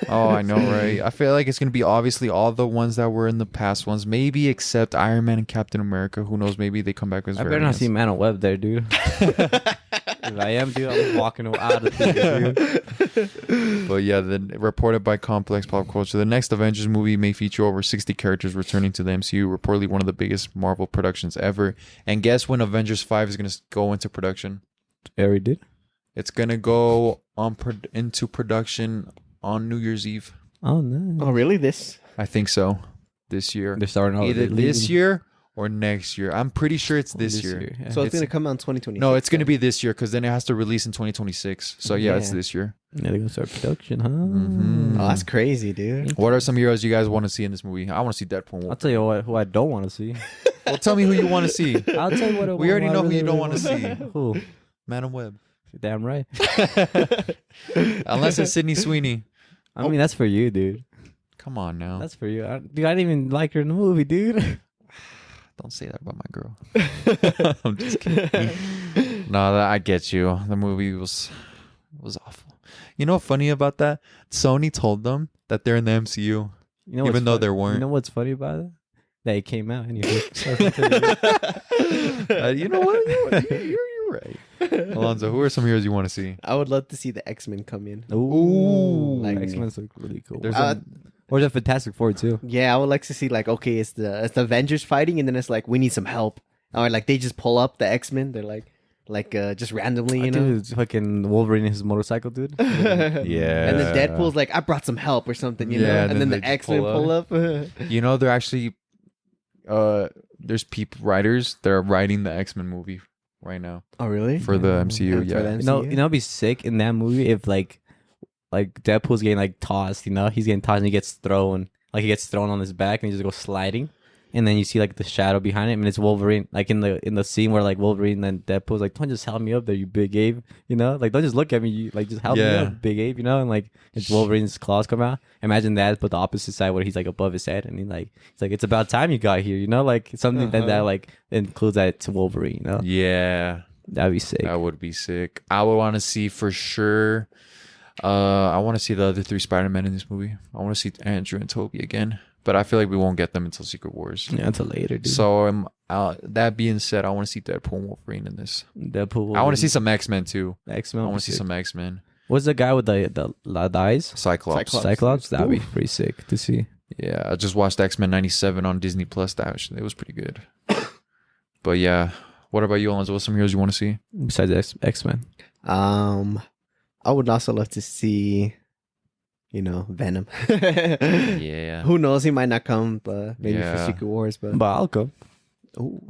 Oh, I know, right? I feel like it's gonna be obviously all the ones that were in the past ones, maybe except Iron Man and Captain America. Who knows? Maybe they come back as I better not see Madem Web there, dude. If I am, dude, I'm walking out of theater, dude. But yeah, reported by Complex Pop Culture, the next Avengers movie may feature over 60 characters returning to the MCU, reportedly one of the biggest Marvel productions ever. And guess when Avengers 5 is going to go into production? Harry did. It's going to go into production on New Year's Eve. Oh, no. Oh, really? This? I think so. This year. They're starting out Either this year or next year. I'm pretty sure it's this year. Yeah. So it's gonna come out in 2020. No, it's going to be this year because then it has to release in 2026. So yeah, it's Yeah. this year. Yeah, they're gonna start production, huh? Mhm. Oh, that's crazy, dude. What are some heroes you guys want to see in this movie? I want to see Deadpool. and I'll Wolverine. tell you what, who I don't want to see. Well, tell me who you want to see. I'll tell you what. We already know who you don't want wanna see. Who? Madem Web. You're damn right. Unless it's Sydney Sweeney. I mean, that's for you, dude. Come on now. That's for you. Dude, I didn't even like her in the movie, dude. Don't say that about my girl. I'm just kidding. No, I get you. The movie was awful. You know what's funny about that? Sony told them that they're in the MCU. You know what's Even though fun- there weren't. You know what's funny about it? That it came out anyway. You know what? You're right. Alonso, who are some heroes you want to see? I would love to see the X-Men come in. Ooh, Like- X-Men look really cool. There's Or the Fantastic Four too. Yeah, I would like to see like, okay, it's the Avengers fighting, and then it's like we need some help, or like they just pull up the X-Men. They're like just randomly, you know. Dude, it's fucking Wolverine and his motorcycle, dude. Yeah. And then Deadpool's like, I brought some help or something, you know. Yeah, And then they the just X-Men pull up. You know, they're actually there's writers that are writing the X-Men movie right now Oh, really? for the MCU. For Yeah. the It'd be sick in that movie if like Deadpool's getting like tossed, you know, he's getting tossed and he gets thrown, like he gets thrown on his back and he just goes sliding, and then you see like the shadow behind him and it's Wolverine, like in the scene where like Wolverine and Deadpool's like, don't just help me up there, you big Abe, you know, like don't just look at me, you like just help me Yeah. up, big Abe, you know, and like it's Wolverine's claws come out. Imagine that, but the opposite side where he's like above his head and he's like it's about time you got here, you know, like something that like includes that to Wolverine, you know. Yeah. That'd be sick. That would be sick. I would want to see for sure. I want to see the other 3 Spider-Men in this movie. I want to see Andrew and Toby again, but I feel like we won't get them until Secret Wars. Yeah, until later, dude. So that being said, I want to see Deadpool and Wolverine in this. Deadpool. I want to see some X-Men too. X-Men. I want to see some X-Men. What's the guy with the eyes? Cyclops. Cyclops. That'd be pretty sick to see. Yeah, I just watched X-Men 97 on Disney Plus. It was pretty good. But yeah, what about you, Alonso? What's some heroes you want to see? Besides X-Men. I would also love to see, you know, Venom. Yeah. Who knows? He might not come, but maybe for Yeah. Secret Wars. But But I'll go.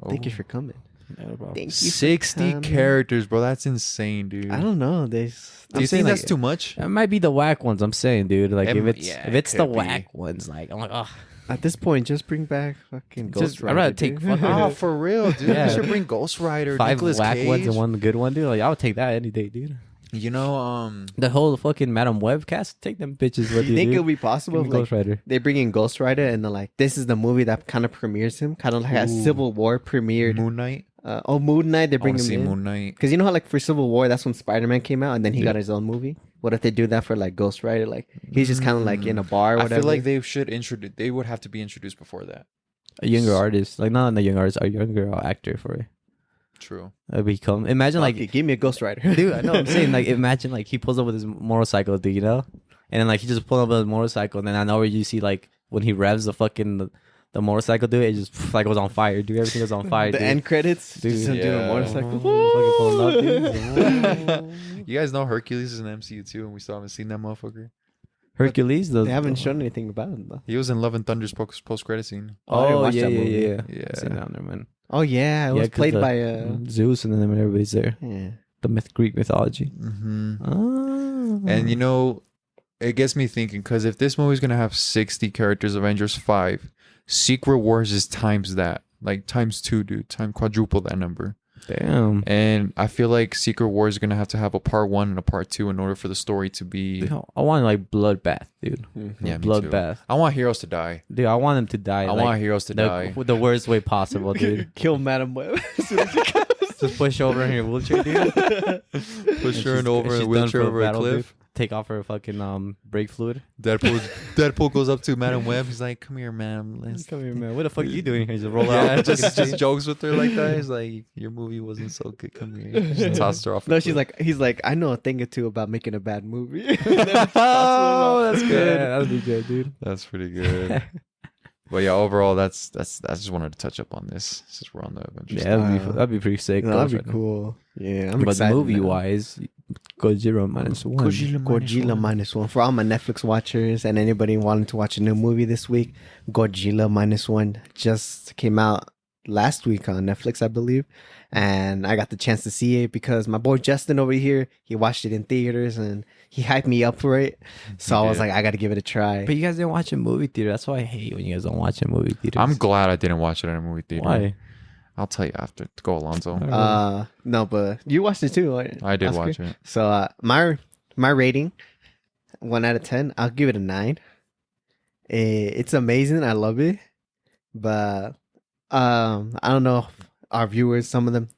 thank you for coming. No problem. Thank you. For 60 coming. characters, bro. That's insane, dude. I don't know. Do you think that's too much? It might be the whack ones. I'm saying, dude. Like if it's Yeah, if it's it the could be. whack ones, like I'm like, oh, At this point, just bring back fucking Ghost I'd Rider. rather take dude. fucking- Oh, for real, dude. Yeah. You should bring Ghost Rider, 5 Nicolas whack Cage. ones and 1 good one, dude. Like I would take that any day, dude. You know, The whole fucking Madem Web cast, take them bitches with You you, think dude. it'll be possible? Give me If, Ghost like, Rider. they bring in Ghost Rider and they're like, this is the movie that kind of premieres him, kind of like a Ooh. Civil War premiered. Moon Knight. Moon Knight. They I bring want to him see in. Moon Knight. Because you know how like for Civil War, that's when Spider-Man came out and then he Yeah. got his own movie. What if they do that for like Ghost Rider? Like he's just kind of like in a bar or I whatever. feel like they should introduce. They would have to be introduced before that. A younger artist, like not a younger artist, a younger actor for it. True. Become imagine like Okay, give me a Ghost Rider. dude, I know what I'm saying. Like, imagine like he pulls up with his motorcycle, dude, you know, and then like he just pulls up with his motorcycle, and then I know where you see like when he revs the fucking the motorcycle, dude, it just like goes on fire, dude. Everything goes on fire, the dude. end credits, Dude, just him doing a yeah. motorcycle. Fucking pulling up, dude. You guys know Hercules is an MCU too, and we still haven't seen that motherfucker. Hercules, They haven't shown anything about him though. He was in Love and Thunder's post credit scene. I didn't Oh watch yeah, that yeah, movie. yeah, Yeah. I seen that on there, man. Oh yeah, it was 'cause played the- by Zeus, and then everybody's there. yeah. The Greek mythology. Mm-hmm. Oh. And you know, it gets me thinking because if this movie's gonna have 60 characters, Avengers 5, Secret Wars is times that, like times 2, dude, quadruple that number. Damn. And I feel like Secret Wars is gonna have to have a part 1 and a part 2 in order for the story to be. Dude, I want like bloodbath, dude. Yeah, me too. Bloodbath. I want heroes to die. Dude, I want them to die. I like, want heroes to die. the worst way possible, dude. Kill Madem Web. Just push over in your wheelchair, dude. Push her she's- over in she's a done wheelchair for a over a battle, cliff. dude. Take off her fucking brake fluid. Deadpool goes up to Madem Web. He's like, "Come here, man. Let's Come here, man. What the fuck are you doing here? Just roll Yeah, out. just jokes with her like that. He's like, "Your movie wasn't so good. Come here." Just tossed her off. No, he's like, I know a thing or two about making a bad movie. Oh, that's good. Yeah. That'd be good, dude. That's pretty good. But yeah, overall, that's. I just wanted to touch up on this since we're on the Avengers. Yeah, that'd be pretty sick. No, that'd be Ghost Rider. cool. Yeah, I'm But excited. movie now. wise, Godzilla Minus One. Godzilla Minus One. For all my Netflix watchers and anybody wanting to watch a new movie this week, Godzilla Minus One just came out last week on Netflix, I believe. And I got the chance to see it because my boy Justen over here, he watched it in theaters and he hyped me up for it. So I was like, I got to give it a try. But you guys didn't watch a movie theater. That's why I hate when you guys don't watch a movie theater. I'm glad I didn't watch it in a movie theater. Why? I'll tell you after. Go, Alonso. No, but you watched it too, right? I did Oscar? watch it. So my rating, 1 out of 10, I'll give it a 9. It's amazing. I love it, but I don't know if our viewers, some of them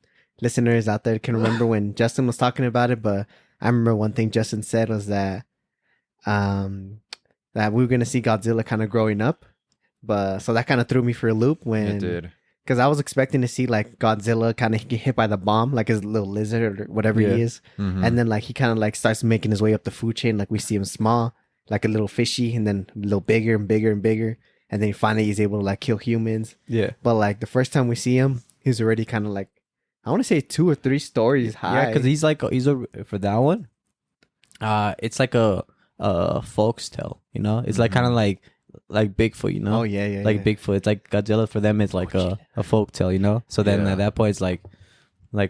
listeners out there, can remember when Justen was talking about it. But I remember one thing Justen said was that that we were gonna see Godzilla kind of growing up, but so that kind of threw me for a loop It when did. Because I was expecting to see like Godzilla kind of get hit by the bomb, like his little lizard or whatever Yeah. he is, and then like he kind of like starts making his way up the food chain. Like we see him small, like a little fishy, and then a little bigger and bigger and bigger, and then finally he's able to like kill humans. Yeah. But like the first time we see him, he's already kind of like, I want to say 2 or 3 stories high. Yeah, because he's like for that one, it's like a folk's tale, you know. It's like kind of like Bigfoot, you know. Oh yeah, like Bigfoot. It's like Godzilla for them. It's like a folk tale, you know. So then Yeah. at that point, it's like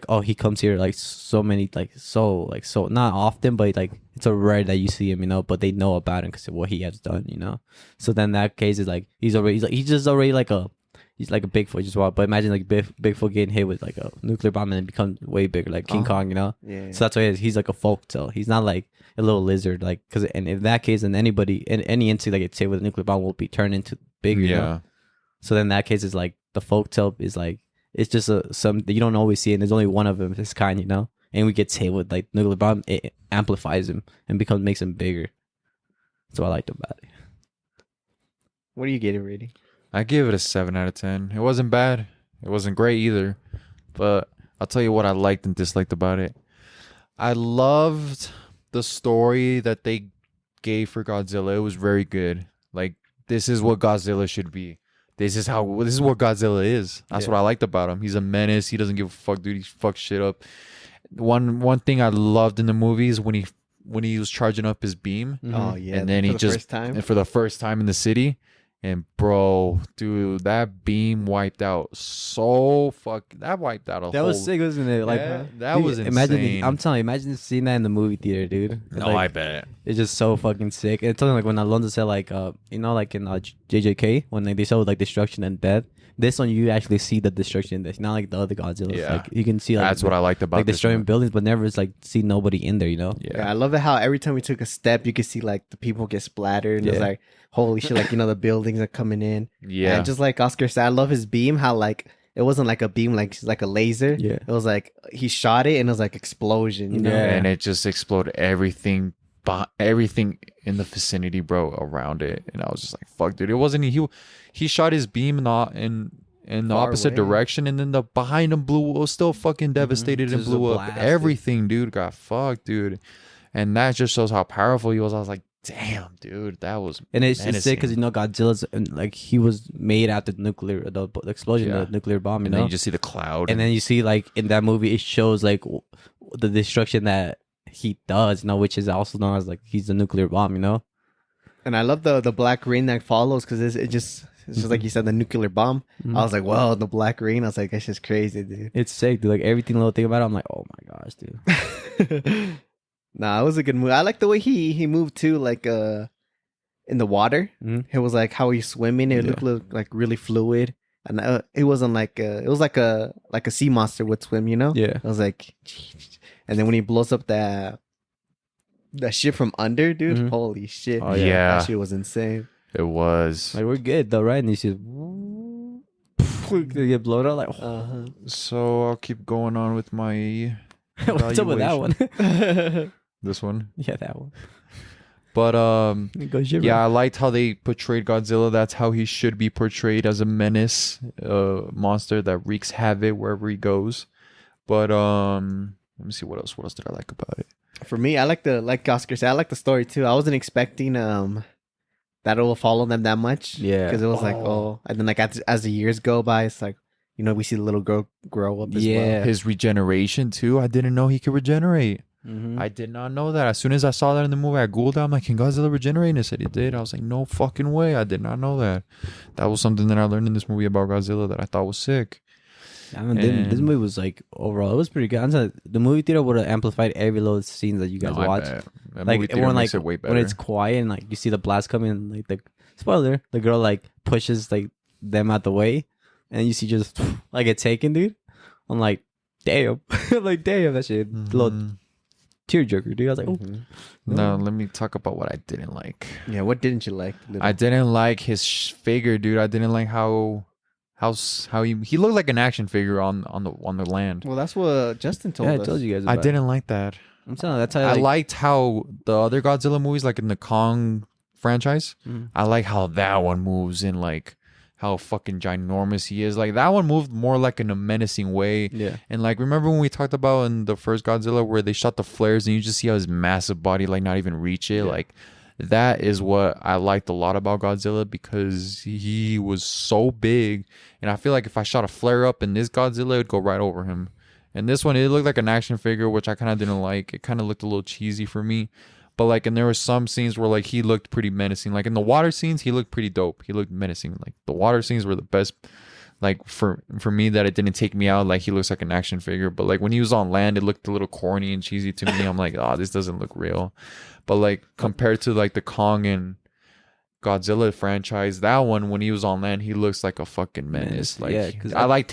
oh, he comes here like so many so not often, but like it's a rare that you see him, you know. But they know about him because of what he has done, you know. So then that case is like he's just already like a Bigfoot, just wild. But imagine like Bigfoot getting hit with like a nuclear bomb and then becomes way bigger, like King Kong, you know. Yeah. So that's why he's like a folk tale. He's not like a little lizard, like because and in that case, then any insect that gets hit with a nuclear bomb will be turned into bigger. You know? So then in that case, it's like the folk tale is like it's just some you don't always see, and there's only one of him, this kind, you know. And we get hit with like nuclear bomb, it amplifies him and makes him bigger. That's what I liked about it. What do you get it rating? I give it a 7 out of 10. It wasn't bad. It wasn't great either. But I'll tell you what I liked and disliked about it. I loved the story that they gave for Godzilla. It was very good. Like, this is what Godzilla should be. This is what Godzilla is. That's what I liked about him. He's a menace. He doesn't give a fuck, dude. He fucks shit up. One thing I loved in the movie is when he was charging up his beam. Oh yeah, And then for the first time in the city. And bro, dude, that beam wiped out that wiped out That was sick, wasn't it? Like that dude, was insane. I'm telling you, imagine seeing that in the movie theater, dude. No, Like, I bet. it's just so fucking sick. It's something like when Alonso said like you know, like in JJK when like they show like destruction and death. This one you actually see the destruction. It's not like the other Godzilla. Yeah. Like you can see like That's what I liked about like this destroying one. buildings, but never is like see nobody in there. You know? Yeah, I love it how every time we took a step, you could see like the people get splattered, and it's Yeah. like, holy shit, like, you know, the buildings are coming in. Yeah. And just like Oscar said, I love his beam, how like it wasn't like a beam, like a laser. Yeah. It was like he shot it and it was like explosion, you know? Yeah. And it just exploded everything in the vicinity, bro, around it. And I was just like, fuck, dude. It wasn't he shot his beam in the Far opposite away. direction, and then the behind him was still fucking devastated and Just blew a up. blast, Everything, dude, got fucked, dude. And that just shows how powerful he was. I was like, damn, dude, that was And it's sick menacing. because you know Godzilla's like he was made after the explosion, Yeah. the nuclear bomb. You And know, then you just see the cloud. and then you see like in that movie it shows like the destruction that he does, you know, which is also known as like he's the nuclear bomb. You know? And I love the black rain that follows because it's just like you said, the nuclear bomb. I was like, whoa, the black rain. I was like, that's just crazy, dude. It's sick, dude. Like everything little thing about it, I'm like, oh my gosh, dude. Nah, it was a good move. I like the way he moved too, like in the water. Mhm. It was like how he's swimming. It Yeah. looked like really fluid, and it wasn't like it was like a sea monster would swim. You know? Yeah. I was like, and then when he blows up that shit from under, dude, Mhm. holy shit! Oh, yeah. That shit was insane. It was. Like we're good though, right? And he's just they get blown up. Like So I'll keep going on with my what's up with that one? this one. Yeah, that one. But Go shit, yeah, I liked how they portrayed Godzilla. That's how he should be portrayed, as a menace, monster that wreaks havoc wherever he goes. But let me see what else did I like about it? For me, I like Oscar said, I like the story too. I wasn't expecting that it will follow them that much. Yeah. Because it was like, and then like as the years go by, it's like, you know, we see the little girl grow up as Yeah. His regeneration too. I didn't know he could regenerate. Mhm. I did not know that. As soon as I saw that in the movie, I googled it. I'm like, can Godzilla regenerate? And it said he did. I was like, no fucking way. I did not know that. That was something that I learned in this movie about Godzilla that I thought was sick. I mean, this movie was like overall, it was pretty good. I'm saying, the movie theater would have amplified every little scene that you guys No, I watch. bet. That Like movie theater when makes like it way better. when it's quiet and like you see the blast coming, and like the spoiler, the girl like pushes like them out the way, and you see just like get taken, dude. I'm like, damn, like damn, that shit, little Mhm. tearjerker, dude. I was like, oh, No, let me talk about what I didn't like. Yeah, what didn't you like? Little? I didn't like his figure, dude. I didn't like how he looked like an action figure on the land. Well, that's what Justin told yeah, I us. told you guys. I About didn't like that. It. I'm telling you, that's how I like, liked how the other Godzilla movies, like in the Kong franchise, Mhm. I like how that one moves in like how fucking ginormous he is. Like that one moved more like in a menacing way. Yeah. And like remember when we talked about in the first Godzilla where they shot the flares and you just see how his massive body like not even reach it. Yeah. Like that is what I liked a lot about Godzilla because he was so big. And I feel like if I shot a flare up in this Godzilla, it would go right over him. And this one, it looked like an action figure, which I kind of didn't like. It kind of looked a little cheesy for me. But like, and there were some scenes where like he looked pretty menacing. Like in the water scenes, he looked pretty dope. He looked menacing. Like the water scenes were the best. Like for me, that it didn't take me out. Like he looks like an action figure. But like when he was on land, it looked a little corny and cheesy to me. I'm like, oh, this doesn't look real. But like compared to like the Kong and Godzilla franchise, that one when he was on land, he looks like a fucking menace. Like Yeah, 'cause I liked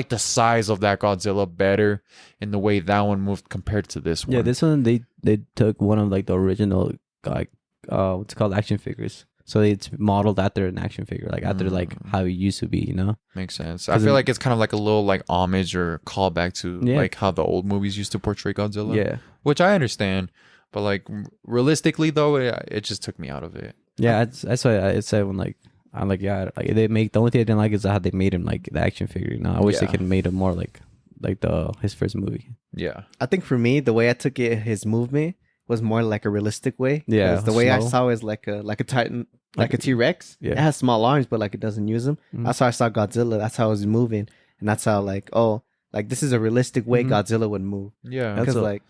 the size of that Godzilla better in the way that one moved compared to this one. Yeah, this one they took one of like the original like what's it called, action figures. So it's modeled after an action figure, like after like how it used to be, you know? Makes sense. I feel like it's kind of like a little like homage or callback to like how the old movies used to portray Godzilla. Yeah. Which I understand. But like realistically though, it just took me out of it. Yeah, that's why I said when like I'm like, yeah, like they make, the only thing I didn't like is how they made him like the action figure. You know, I wish they could have made him more like his first movie. Yeah. I think for me, the way I took it, his movement was more like a realistic way. Yeah, 'Cause the way I slow. saw it is like a Titan, like a T-Rex. Yeah. It has small arms, but like it doesn't use them. Mhm. That's how I saw Godzilla. That's how it was moving, and that's how like like this is a realistic way Godzilla would move. Yeah. That's Because a- like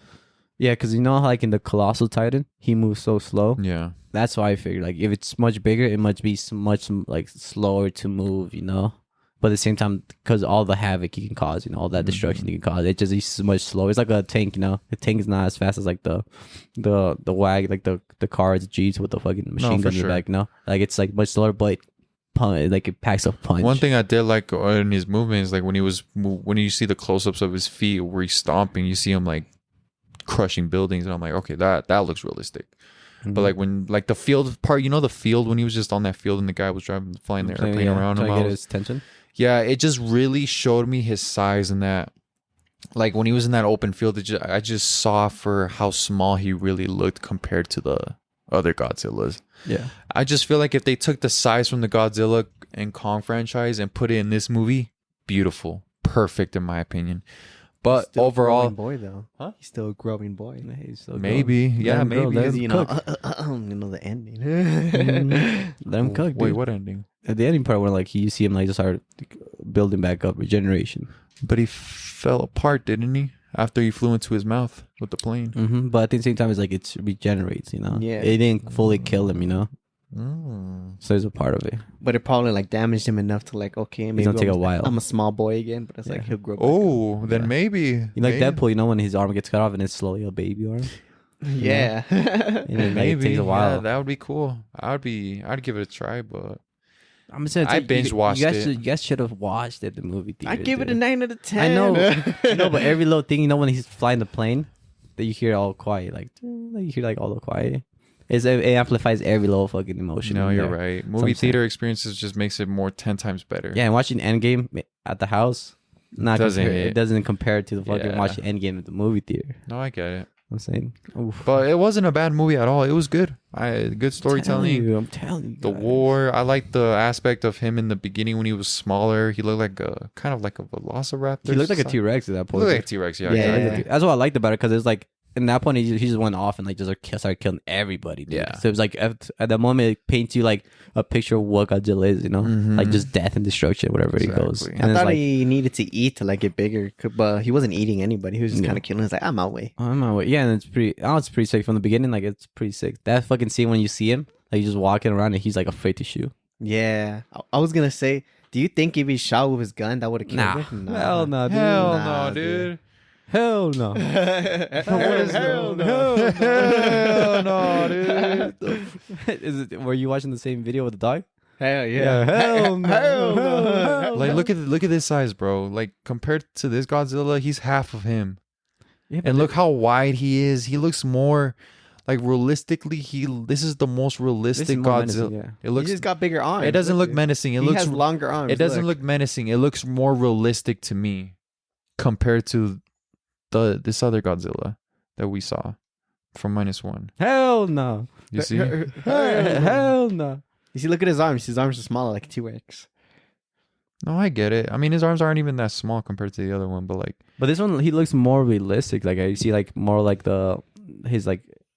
Yeah, because you know how like in the Colossal Titan, he moves so slow. Yeah. That's why I figured like if it's much bigger, it must be much like slower to move, you know. But at the same time, because all the havoc he can cause, you know, all that destruction he can cause, it just is much slower. It's like a tank, you know. The tank is not as fast as like the wag, like the cars, Jeeps with the fucking machine for gun in sure. the back, you know. Like it's like much slower, but like it packs a punch. One thing I did like in his movement is like when you see the close-ups of his feet where he's stomping, you see him like crushing buildings, and I'm like, okay, that looks realistic. But like when like the field part, you know, the field when he was just on that field and the guy was flying the airplane around him, trying to I get was- his attention. yeah, it just really showed me his size in that. Like when he was in that open field, I just saw for how small he really looked compared to the other Godzillas. Yeah. I just feel like if they took the size from the Godzilla and Kong franchise and put it in this movie, beautiful, perfect in my opinion. But still a overall, growing boy though. Huh? He's still a growing boy. He's so maybe, good. yeah, Let him grow, maybe. let him Because you know, cook. you know the ending. Let him cook, Wait, dude. what ending? At the ending part where like you see him like just start building back up, regeneration. But he fell apart, didn't he? After he flew into his mouth with the plane. But at the same time, it's like it regenerates, you know. Yeah. It didn't fully kill him, you know. Mm. So there's a part of it. But it probably like damaged him enough to like, okay, maybe gonna take a while. I'm a small boy again, but it's like Yeah. he'll grow back Oh, then Yeah. maybe. You like maybe. Deadpool, you know, when his arm gets cut off and it's slowly a baby arm. up. Yeah. And then, like, Maybe it takes a while. Yeah, that would be cool. I'd give it a try, but I'm saying I binge watched it. You guys should have watched it at the movie theater. I give it a dude. 9 out of 10. I know, but every little thing, you know, when he's flying the plane, that you hear all quiet, like you hear like all the quiet. It amplifies every little fucking emotion. no, in you're there. right. I'm Movie saying. theater experiences just makes it more 10 times better. Yeah, and watching Endgame at the house, it doesn't compare to the fucking Yeah. watching Endgame at the movie theater. No, I get it. I'm saying, oof. But it wasn't a bad movie at all. It was good. Good storytelling. I'm telling you, The guys. war. I like the aspect of him in the beginning when he was smaller. He looked like kind of like a velociraptor. He looked like a T-Rex at that He point. looked like a T-Rex. Yeah. Yeah. exactly. That's what I liked about it, because it's like in that point he just went off and like just started killing everybody. Dude. Yeah. So it was like at that moment it paints you like a picture of what Godzilla is, you know, Mhm. like just death and destruction, whatever it goes. Exactly. And I it's thought like, he needed to eat to like get bigger, but he wasn't eating anybody. He was just Yeah. kind of killing. He's like, I'm out way. oh my way. Yeah, and it's pretty. Oh, it's pretty sick from the beginning. Like it's pretty sick. That fucking scene when you see him, like he's just walking around and he's like afraid to shoot. Yeah. I was going to say, do you think if he shot with his gun, that would have killed him? Hell no, dude. Hell Nah, no, dude. Hell no. Hell no. Hell no, dude. Is it? Were you watching the same video with the dog? Hell yeah. Hell no. Hell no. Hell Like look at this size, bro. Like compared to this Godzilla, he's half of him. Yeah, And look how wide he is. He looks more like realistically. This is the most realistic Godzilla. Yeah. It looks. He just got bigger arms. It doesn't look Look, menacing. It he looks. has longer arms. It doesn't look menacing. It looks more realistic to me compared to this other Godzilla that we saw from -1. Hell no. You see? Hell no. You see, look at his arms. His arms are smaller, like a T-Rex. No, I get it. I mean, his arms aren't even that small compared to the other one, but like, But this one, he looks more realistic. Like I see, like more like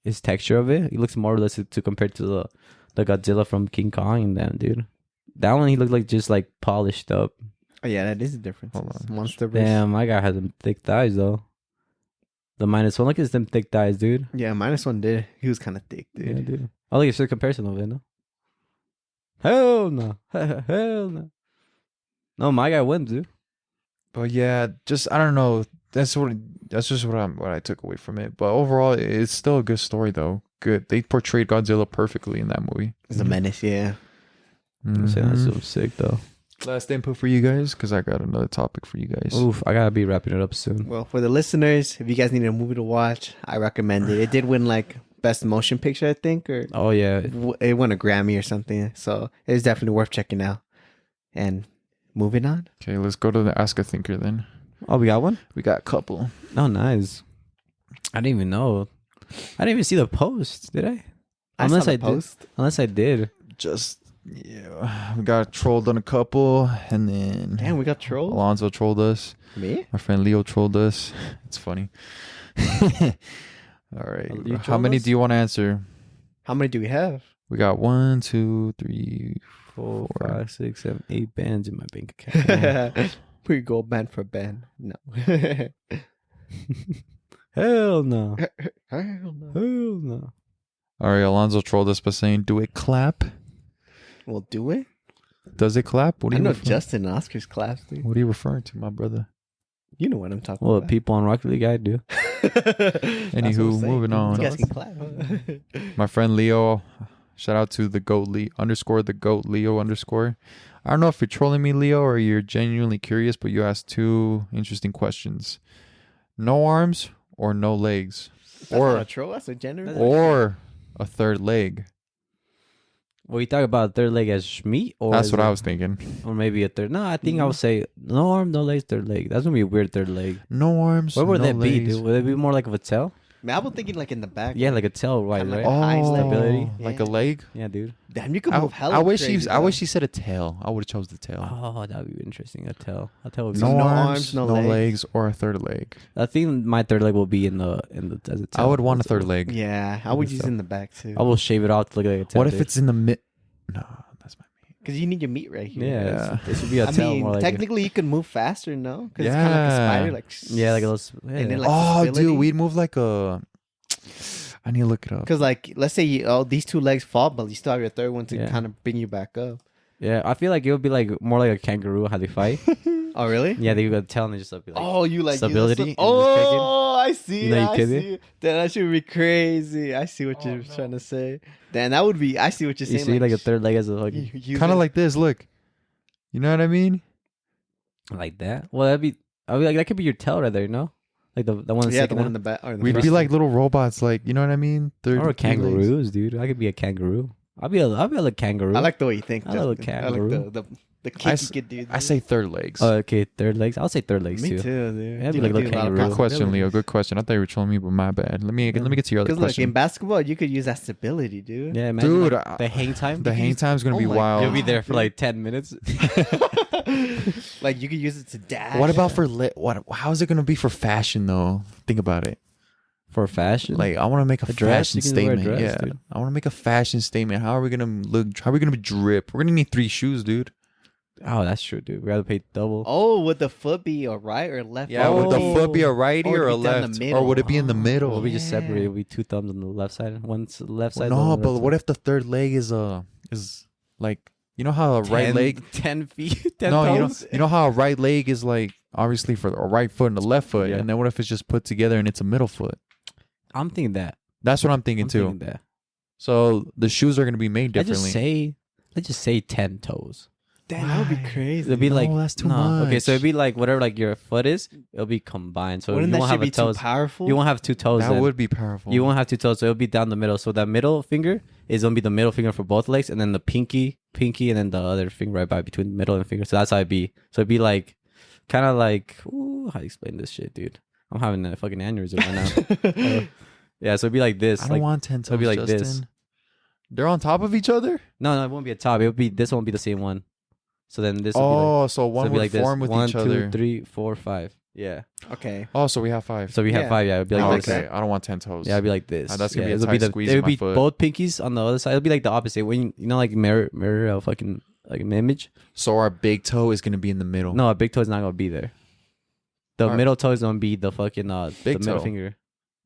his texture of it. He looks more realistic to compared to the Godzilla from King Kong and them, dude. That one he looked like just like polished up. Oh yeah, that is a difference. Hold on. Monster versus. Damn, my guy has them thick thighs though. The minus one, look at them thick thighs, dude. Yeah, -1 did. He was kind of thick, dude. Yeah, dude. I like a comparison of it, no? Hell no. Hell no. No, my guy wins, dude. but yeah, just I don't know. That's just what I took away from it. But overall, it's still a good story though. Good. They portrayed Godzilla perfectly in that movie. It's a menace, yeah. I'm saying that's so sick though. Last input for you guys, because I got another topic for you guys. Oof, I gotta be wrapping it up soon. Well, for the listeners, if you guys need a movie to watch, I recommend it. It did win like best motion picture, I think, or Oh yeah. it won a Grammy or something. So it's definitely worth checking out. And moving on. Okay, let's go to the Ask a Thinker then. Oh, we got one? We got a couple. Oh, nice. I didn't even know. I didn't even see the post, did I? Unless saw I the post. did. Unless I did. Just yeah, we got trolled on a couple, and then Damn, we got trolled. Alonso trolled us. Me? My friend Leo trolled us. It's funny. All right, You how trolled many us? do you want to answer? How many do we have? We got 1, 2, 3, 4, 4. 5, 6, 7, 8 bands in my bank account. We go band for band. No. Hell no. Hell no. Hell no. All right, Alonso trolled us by saying, "Do it clap? We'll do it. Does it clap? What I are you know referring? Justin and Oscar's class, dude. What are you referring to, my brother?" You know what I'm talking Well, about. people on Rocket League, I do. Anywho, moving on. You guys can clap. Huh? My friend Leo, shout out to the goat the goat Leo _. I don't know if you're trolling me, Leo, or you're genuinely curious, but you asked 2 interesting questions: no arms or no legs, That's not a troll. That's a gender. or a third leg. Well, you talk about third leg as meat, or That's is what I it- was thinking. or maybe a third. No, I think I would say no arm, no legs, third leg. That's gonna be a weird third leg. No arms. Where would no that be, legs. dude? Would it be more like of a tail? Man, I was thinking like in the back. Yeah, like a tail, right? Kinda Right? like a hind leg. Stability. Like Yeah. a leg. Yeah, dude. Damn, you could move hella I wish crazy, I though. wish he said a tail. I would have chose the tail. Oh, that would be interesting. A tail. A tail would be. No, no arms, arms, no no legs. legs, or a third leg. I think my third leg will be in the as a tail. I would want a That's third all. leg. Yeah, I would use in the back too. I will shave it off to look like a tail. What if dude. it's in the mid? No, that's my meat. Because you need your meat right here. Yeah, Yeah. it should be a I tail mean, more like. technically you can move faster, no? Because it's kind of like a Yeah. spider, like. Yeah, like a little. Yeah. And then, like, Oh, stability. dude, we'd move like a. I need to look it up. Because like, let's say these 2 legs fall, but you still have your third one to Yeah. kind of bring you back up. Yeah, I feel like it would be like more like a kangaroo how they fight. Oh really? Yeah, they got tail and they just be like. Oh, you like stability and just Oh, I see. You know, you I kidding? see. Damn, that should be crazy. I see what you're trying to say. Damn, that would be. I see what you're You saying. see, like a third leg as a fucking Kind of like this. Look, you know what I mean? like that. Well, that'd be. I mean, like that could be your tail right there, you know, like the one that's yeah, the sticking one out. in the back. Or in the We'd front. be like little robots, like you know what I mean? Third Or legs. kangaroos, dude. I could be a kangaroo. I'll be a little kangaroo. I like the way you think. I like Justin. a I like kangaroo. the I kick s- you could do. I say third legs. Oh, okay, third legs. I'll say third legs Me too. too, dude. Yeah, You like could the do a lot of kangaroo. Good question, Leo. possibilities. Good question. I thought you were trolling me, but my bad. Let me get to your other Because like in question. basketball, you could use that stability, dude. Yeah, imagine Dude, like, the hang time. The hang time's gonna Oh be my wild. You'll be there for like 10 minutes. Like you could use it to dash. What about for what? How is it gonna be for fashion though? Think about it. For fashion. Like I want to make a dress? fashion You can wear a statement. dress, Yeah, dude. I want to make a fashion statement. How are we gonna look? How are we gonna drip? We're gonna need 3 shoes, dude. Oh, that's true, dude. We gotta pay double. Oh, would the foot be a right or left? Yeah, Or would the be- foot be a righty or or a would it be down the left, middle? or would it be in the middle? We'll be just Yeah. separated. It'll be 2 thumbs on the left side, one's left side. No, but what if the third leg is like you know how a right leg? 10 feet. 10 No, thumbs? you know how a right leg is like obviously for a right foot and a left foot, Yeah. and then what if it's just put together and it's a middle foot? I'm thinking that. That's what I'm thinking I'm too. thinking that. So the shoes are gonna be made differently. Let's just say 10 toes. Damn, that would be Why? crazy. It'll be No, like that's too Okay, so much. it'd be like whatever like your foot is, it'll be combined. So Wouldn't you that won't shit have a be too toes. powerful? You won't have 2 toes. That then. would be powerful. You won't have 2 toes, so it'll be down the middle. So that middle finger is gonna be the middle finger for both legs, and then the pinky, and then the other finger right by between the middle and finger. So that's how it'd be. So it'd be like, kind of like, ooh, how do you explain this shit, dude? I'm having a fucking aneurysm right now. Yeah, so it'd be like this. I don't like, want 10 toes. it'll be like Justin. this. They're on top of each other. No, it won't be a top. It would be this. Won't be the same one. So then this will Oh, so one it'll be would like this. form with 1, each 2, other. 3, 4, 5. Yeah. Okay. Oh, so we have 5. So we have Yeah. 5. Yeah, it'll be like Oh, this. okay. I don't want 10 toes. Yeah, it'll be like this. That's gonna be a it'll tight the, squeeze It'll in my be foot. both pinkies on the other side. It'll be like the opposite. When like mirror a fucking like an image. So our big toe is gonna be in the middle. No, a big toe is not gonna be there. The Alright. middle toe is gonna be the fucking Big the middle toe. finger.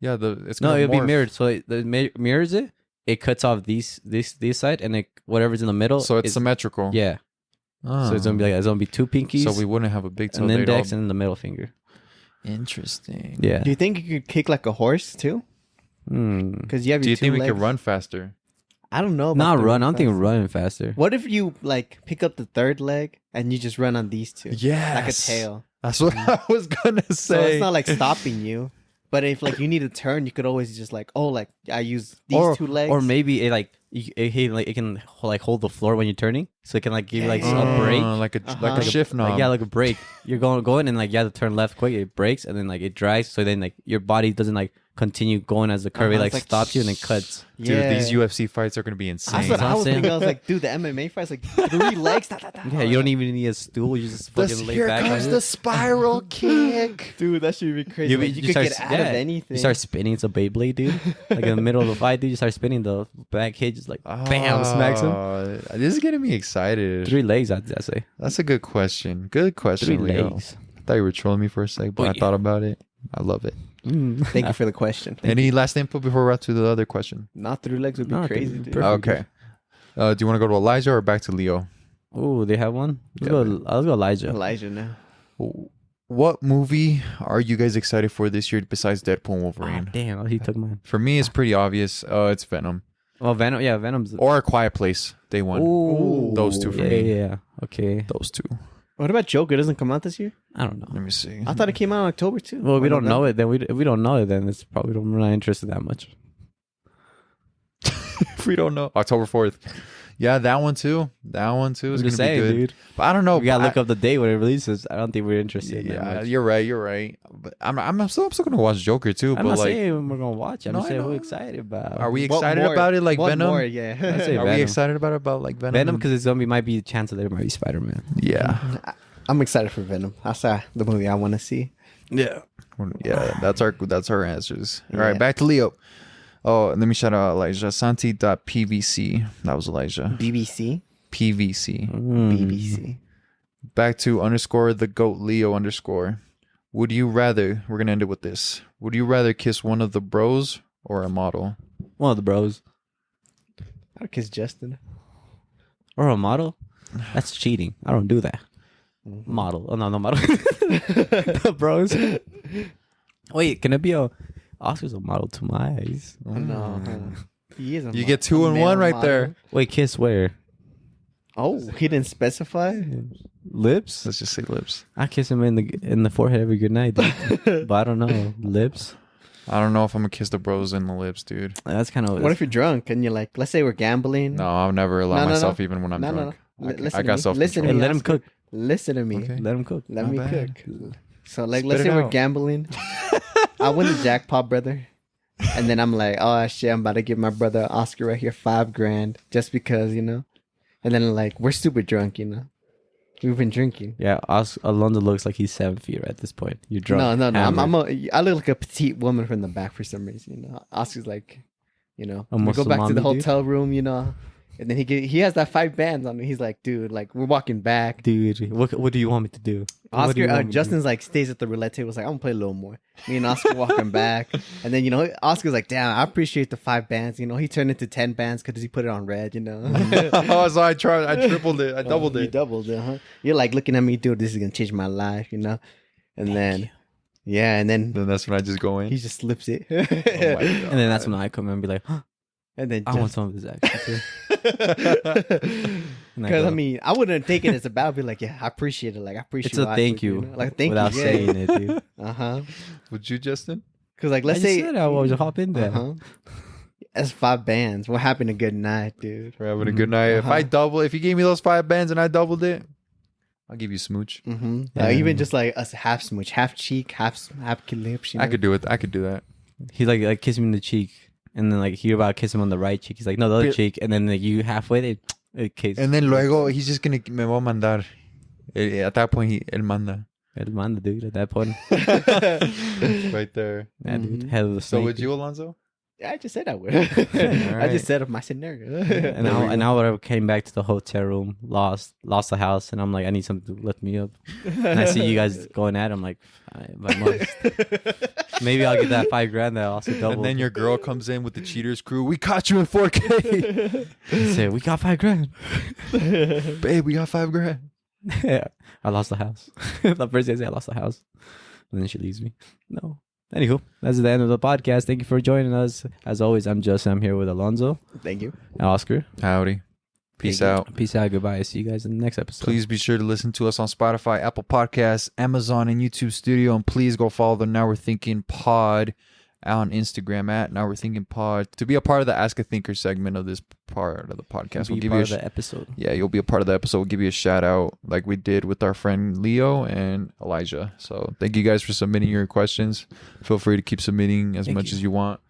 Yeah, it's No, gonna it'll be morph. mirrored. So mirrors it. It cuts off this side, and whatever's in the middle. So it's is, symmetrical. yeah. So it's gonna be like it's gonna be 2 pinkies. So we wouldn't have a big toe. an They'd index all- and the middle finger. Interesting. Yeah. Do you think you could kick like a horse too? Because you have Do your you think two we could legs. run faster? I don't know. About Not the run. I don't think fast. running faster. What if you like pick up the third leg and you just run on these two? Yes. Like a tail. That's what I was gonna say. So it's not like stopping you. But if like you need to turn, you could always just like, oh, like I use these 2 legs. Or maybe it like it can like hold the floor when you're turning, so it can like give you like Yeah. a break. like a Uh-huh. like a shift knob. Like, yeah, like a break. You're going and like you have to turn left quick. It breaks and then like it drags. So then like your body doesn't like continue going as the curve. It Uh-huh, like it's like, stops you and then cuts. Dude, these UFC fights are gonna be insane. That's what I was Insane. thinking. I was like, dude, the MMA fights like 3 legs. Da, da, da. Yeah, you don't even need a stool. You just fucking lay back. on it. spiral kick. Dude, that should be crazy. You- Like, you you could start- get out of yeah, anything. You start spinning. It's a Beyblade, dude. Like in the middle of the fight, dude, you start spinning. The back hit just like bam, smacks him. This is getting me excited. 3 legs, I'd say. That's a good question. Good 3 question, Leo. legs. I thought you were trolling me for a sec, but Oh, I yeah. thought about it. I love it. Thank you for the question. Any last input before we're out to the other question? Not 3 legs would be No, crazy, dude, dude. perfect. Okay. Do you want to go to Elijah or back to Leo? Oh, they have one. Let's Yeah, go Elijah. Elijah now. What movie are you guys excited for this year besides Deadpool and Ah, Wolverine? damn, he took mine. For me, it's pretty obvious. It's Venom Well, Venom. Yeah, Venom's. or A Quiet Place. Day one. Ooh, Those 2 for yeah, me. yeah. Okay. Those 2. What about Joker? Doesn't come out this year? I don't know. Let me see. I thought it came out in October too. Well, we Or don't know November. it. Then if we don't know it, then it's probably we're not interested that much. If we don't know. October 4th. Yeah, that one too. That one too is I'm going just to be saying, good. dude. But I don't know. We gotta I- look up the date when it releases. I don't think we're interested. in that Yeah, much. you're right. But I'm still gonna watch Joker too. I'm but not like, saying we're gonna watch it. I'm No, just I saying know. we're excited about. are we What excited more? about it like What Venom? more? Yeah. I'd say Are we Venom. excited about it like Venom? Venom because it's gonna be might be a chance that there might be Spider-Man. Yeah, I'm excited for Venom. That's the movie I want to see. Yeah. yeah. That's our answers. All right, Yeah. back to Leo. Oh, let me shout out Elijah Santi.pvc. That was Elijah. BBC. PVC. BBC. Back to _the goat Leo _ Would you rather? We're gonna end it with this. Would you rather kiss one of the bros or a model? One of the bros I'll kiss Justin. or a model. That's cheating. I don't do that. Model. Oh no, no model. The bros. Wait, can it be a? Oscar's a model to my eyes. No. He is a You get 2 in 1 right male there. model. Wait, kiss where? Oh, he didn't specify? Lips. Let's just say lips. I kiss him in the forehead every good night, dude. But I don't know. Lips. I don't know if I'm gonna kiss the bros in the lips, dude. That's kind of. What if you're drunk and you're like, let's say we're gambling? No, I'll never allow No. myself even when I'm No, no, drunk. no. I Listen to got me. self Listen to Hey, me. let him Oscar. cook. Listen to me. Okay. Let him cook. Let Not me bad. cook. So like, Spit let's it say we're out. gambling. I win the jackpot, brother. And then I'm like, oh shit, I'm about to give my brother Oscar right here $5,000 just because, you know. And then like we're super drunk, you know. We've been drinking. Yeah, Alonso looks like he's 7 feet at this point. You're drunk. No. hammered. I look like a petite woman from the back for some reason, you know. Oscar's like, you know, A we go back to the Muslim dude? hotel room, you know. And then he has that 5 bands on me. He's like, dude, like we're walking back. Dude, what do you want me to do? What do you Oscar, want me to do? Justin's like stays at the roulette table. It's like I'm gonna play a little more. Me and Oscar walking back, and then you know Oscar's like, damn, I appreciate the 5 bands. You know, he turned into 10 bands because he put it on red. You know, Oh, so I tripled it. I doubled You it. doubled it, huh? You're like looking at me, dude. This is gonna change my life. You know, and then yeah, and then Then that's when I just go in. he just slips it. Oh my God. And then that's when I come in and be like, huh, And then I want some of this action. And because I go, mean, I wouldn't take it as a bad. I'd be like, yeah, I appreciate it. Like I appreciate. it's a thank you, know? Like thank without you. saying it, dude. Uh huh. Would you, Justin? Because like let's I just say said I always hop in there. Uh-huh. That's 5 bands. We're having a good night, dude. We're having a good night. If I if you gave me those 5 bands and I doubled it, I'll give you smooch. Mm-hmm. Yeah. Even just like us half smooch, half cheek, half lips. You know? I could do it. I could do that. He like kiss me in the cheek, and then like he about to kiss him on the right cheek. He's like, no, the other But- cheek, and then like you halfway, they In case. And then luego, he's just going to, me va a mandar. At that point, él manda. El manda, dude, at that point. Right there. Yeah, dude. Head of the So snake, would dude. you, Alonso? Yeah, I just said I would. I just said my scenario. And now whatever came back to the hotel room, lost the house, and I'm like, I need something to lift me up. And I see you guys going at it, I'm like, I must. Maybe I'll get that $5,000 that also double. And then your girl comes in with the cheaters crew. We caught you in 4K. say, we got $5,000. Babe, we got $5,000. Yeah, I lost the house. The first day I say I lost the house, and then she leaves me. No. Anywho, that's the end of the podcast. Thank you for joining us. As always, I'm Justen. I'm here with Alonso Thank you. and Oscar. Howdy. Peace Thank you. out. Peace out. Goodbye. See you guys in the next episode. Please be sure to listen to us on Spotify, Apple Podcasts, Amazon, and YouTube Studio. And please go follow the Now We're Thinking Pod on Instagram at Now We're Thinking Pod to be a part of the Ask a Thinker segment of this part of the podcast. Be part of the episode. Yeah, you'll be a part of the episode. We'll give you a shout out like we did with our friend Leo and Elijah. So thank you guys for submitting your questions. Feel free to keep submitting as much as you want.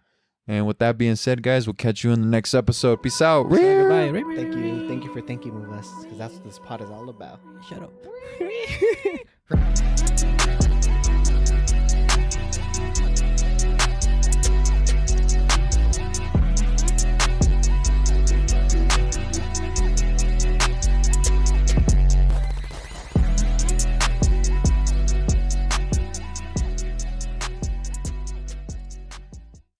And with that being said, guys, we'll catch you in the next episode. Peace out. Goodbye. Thank you. Thank you for thinking of us, because that's what this pod is all about. Shut up.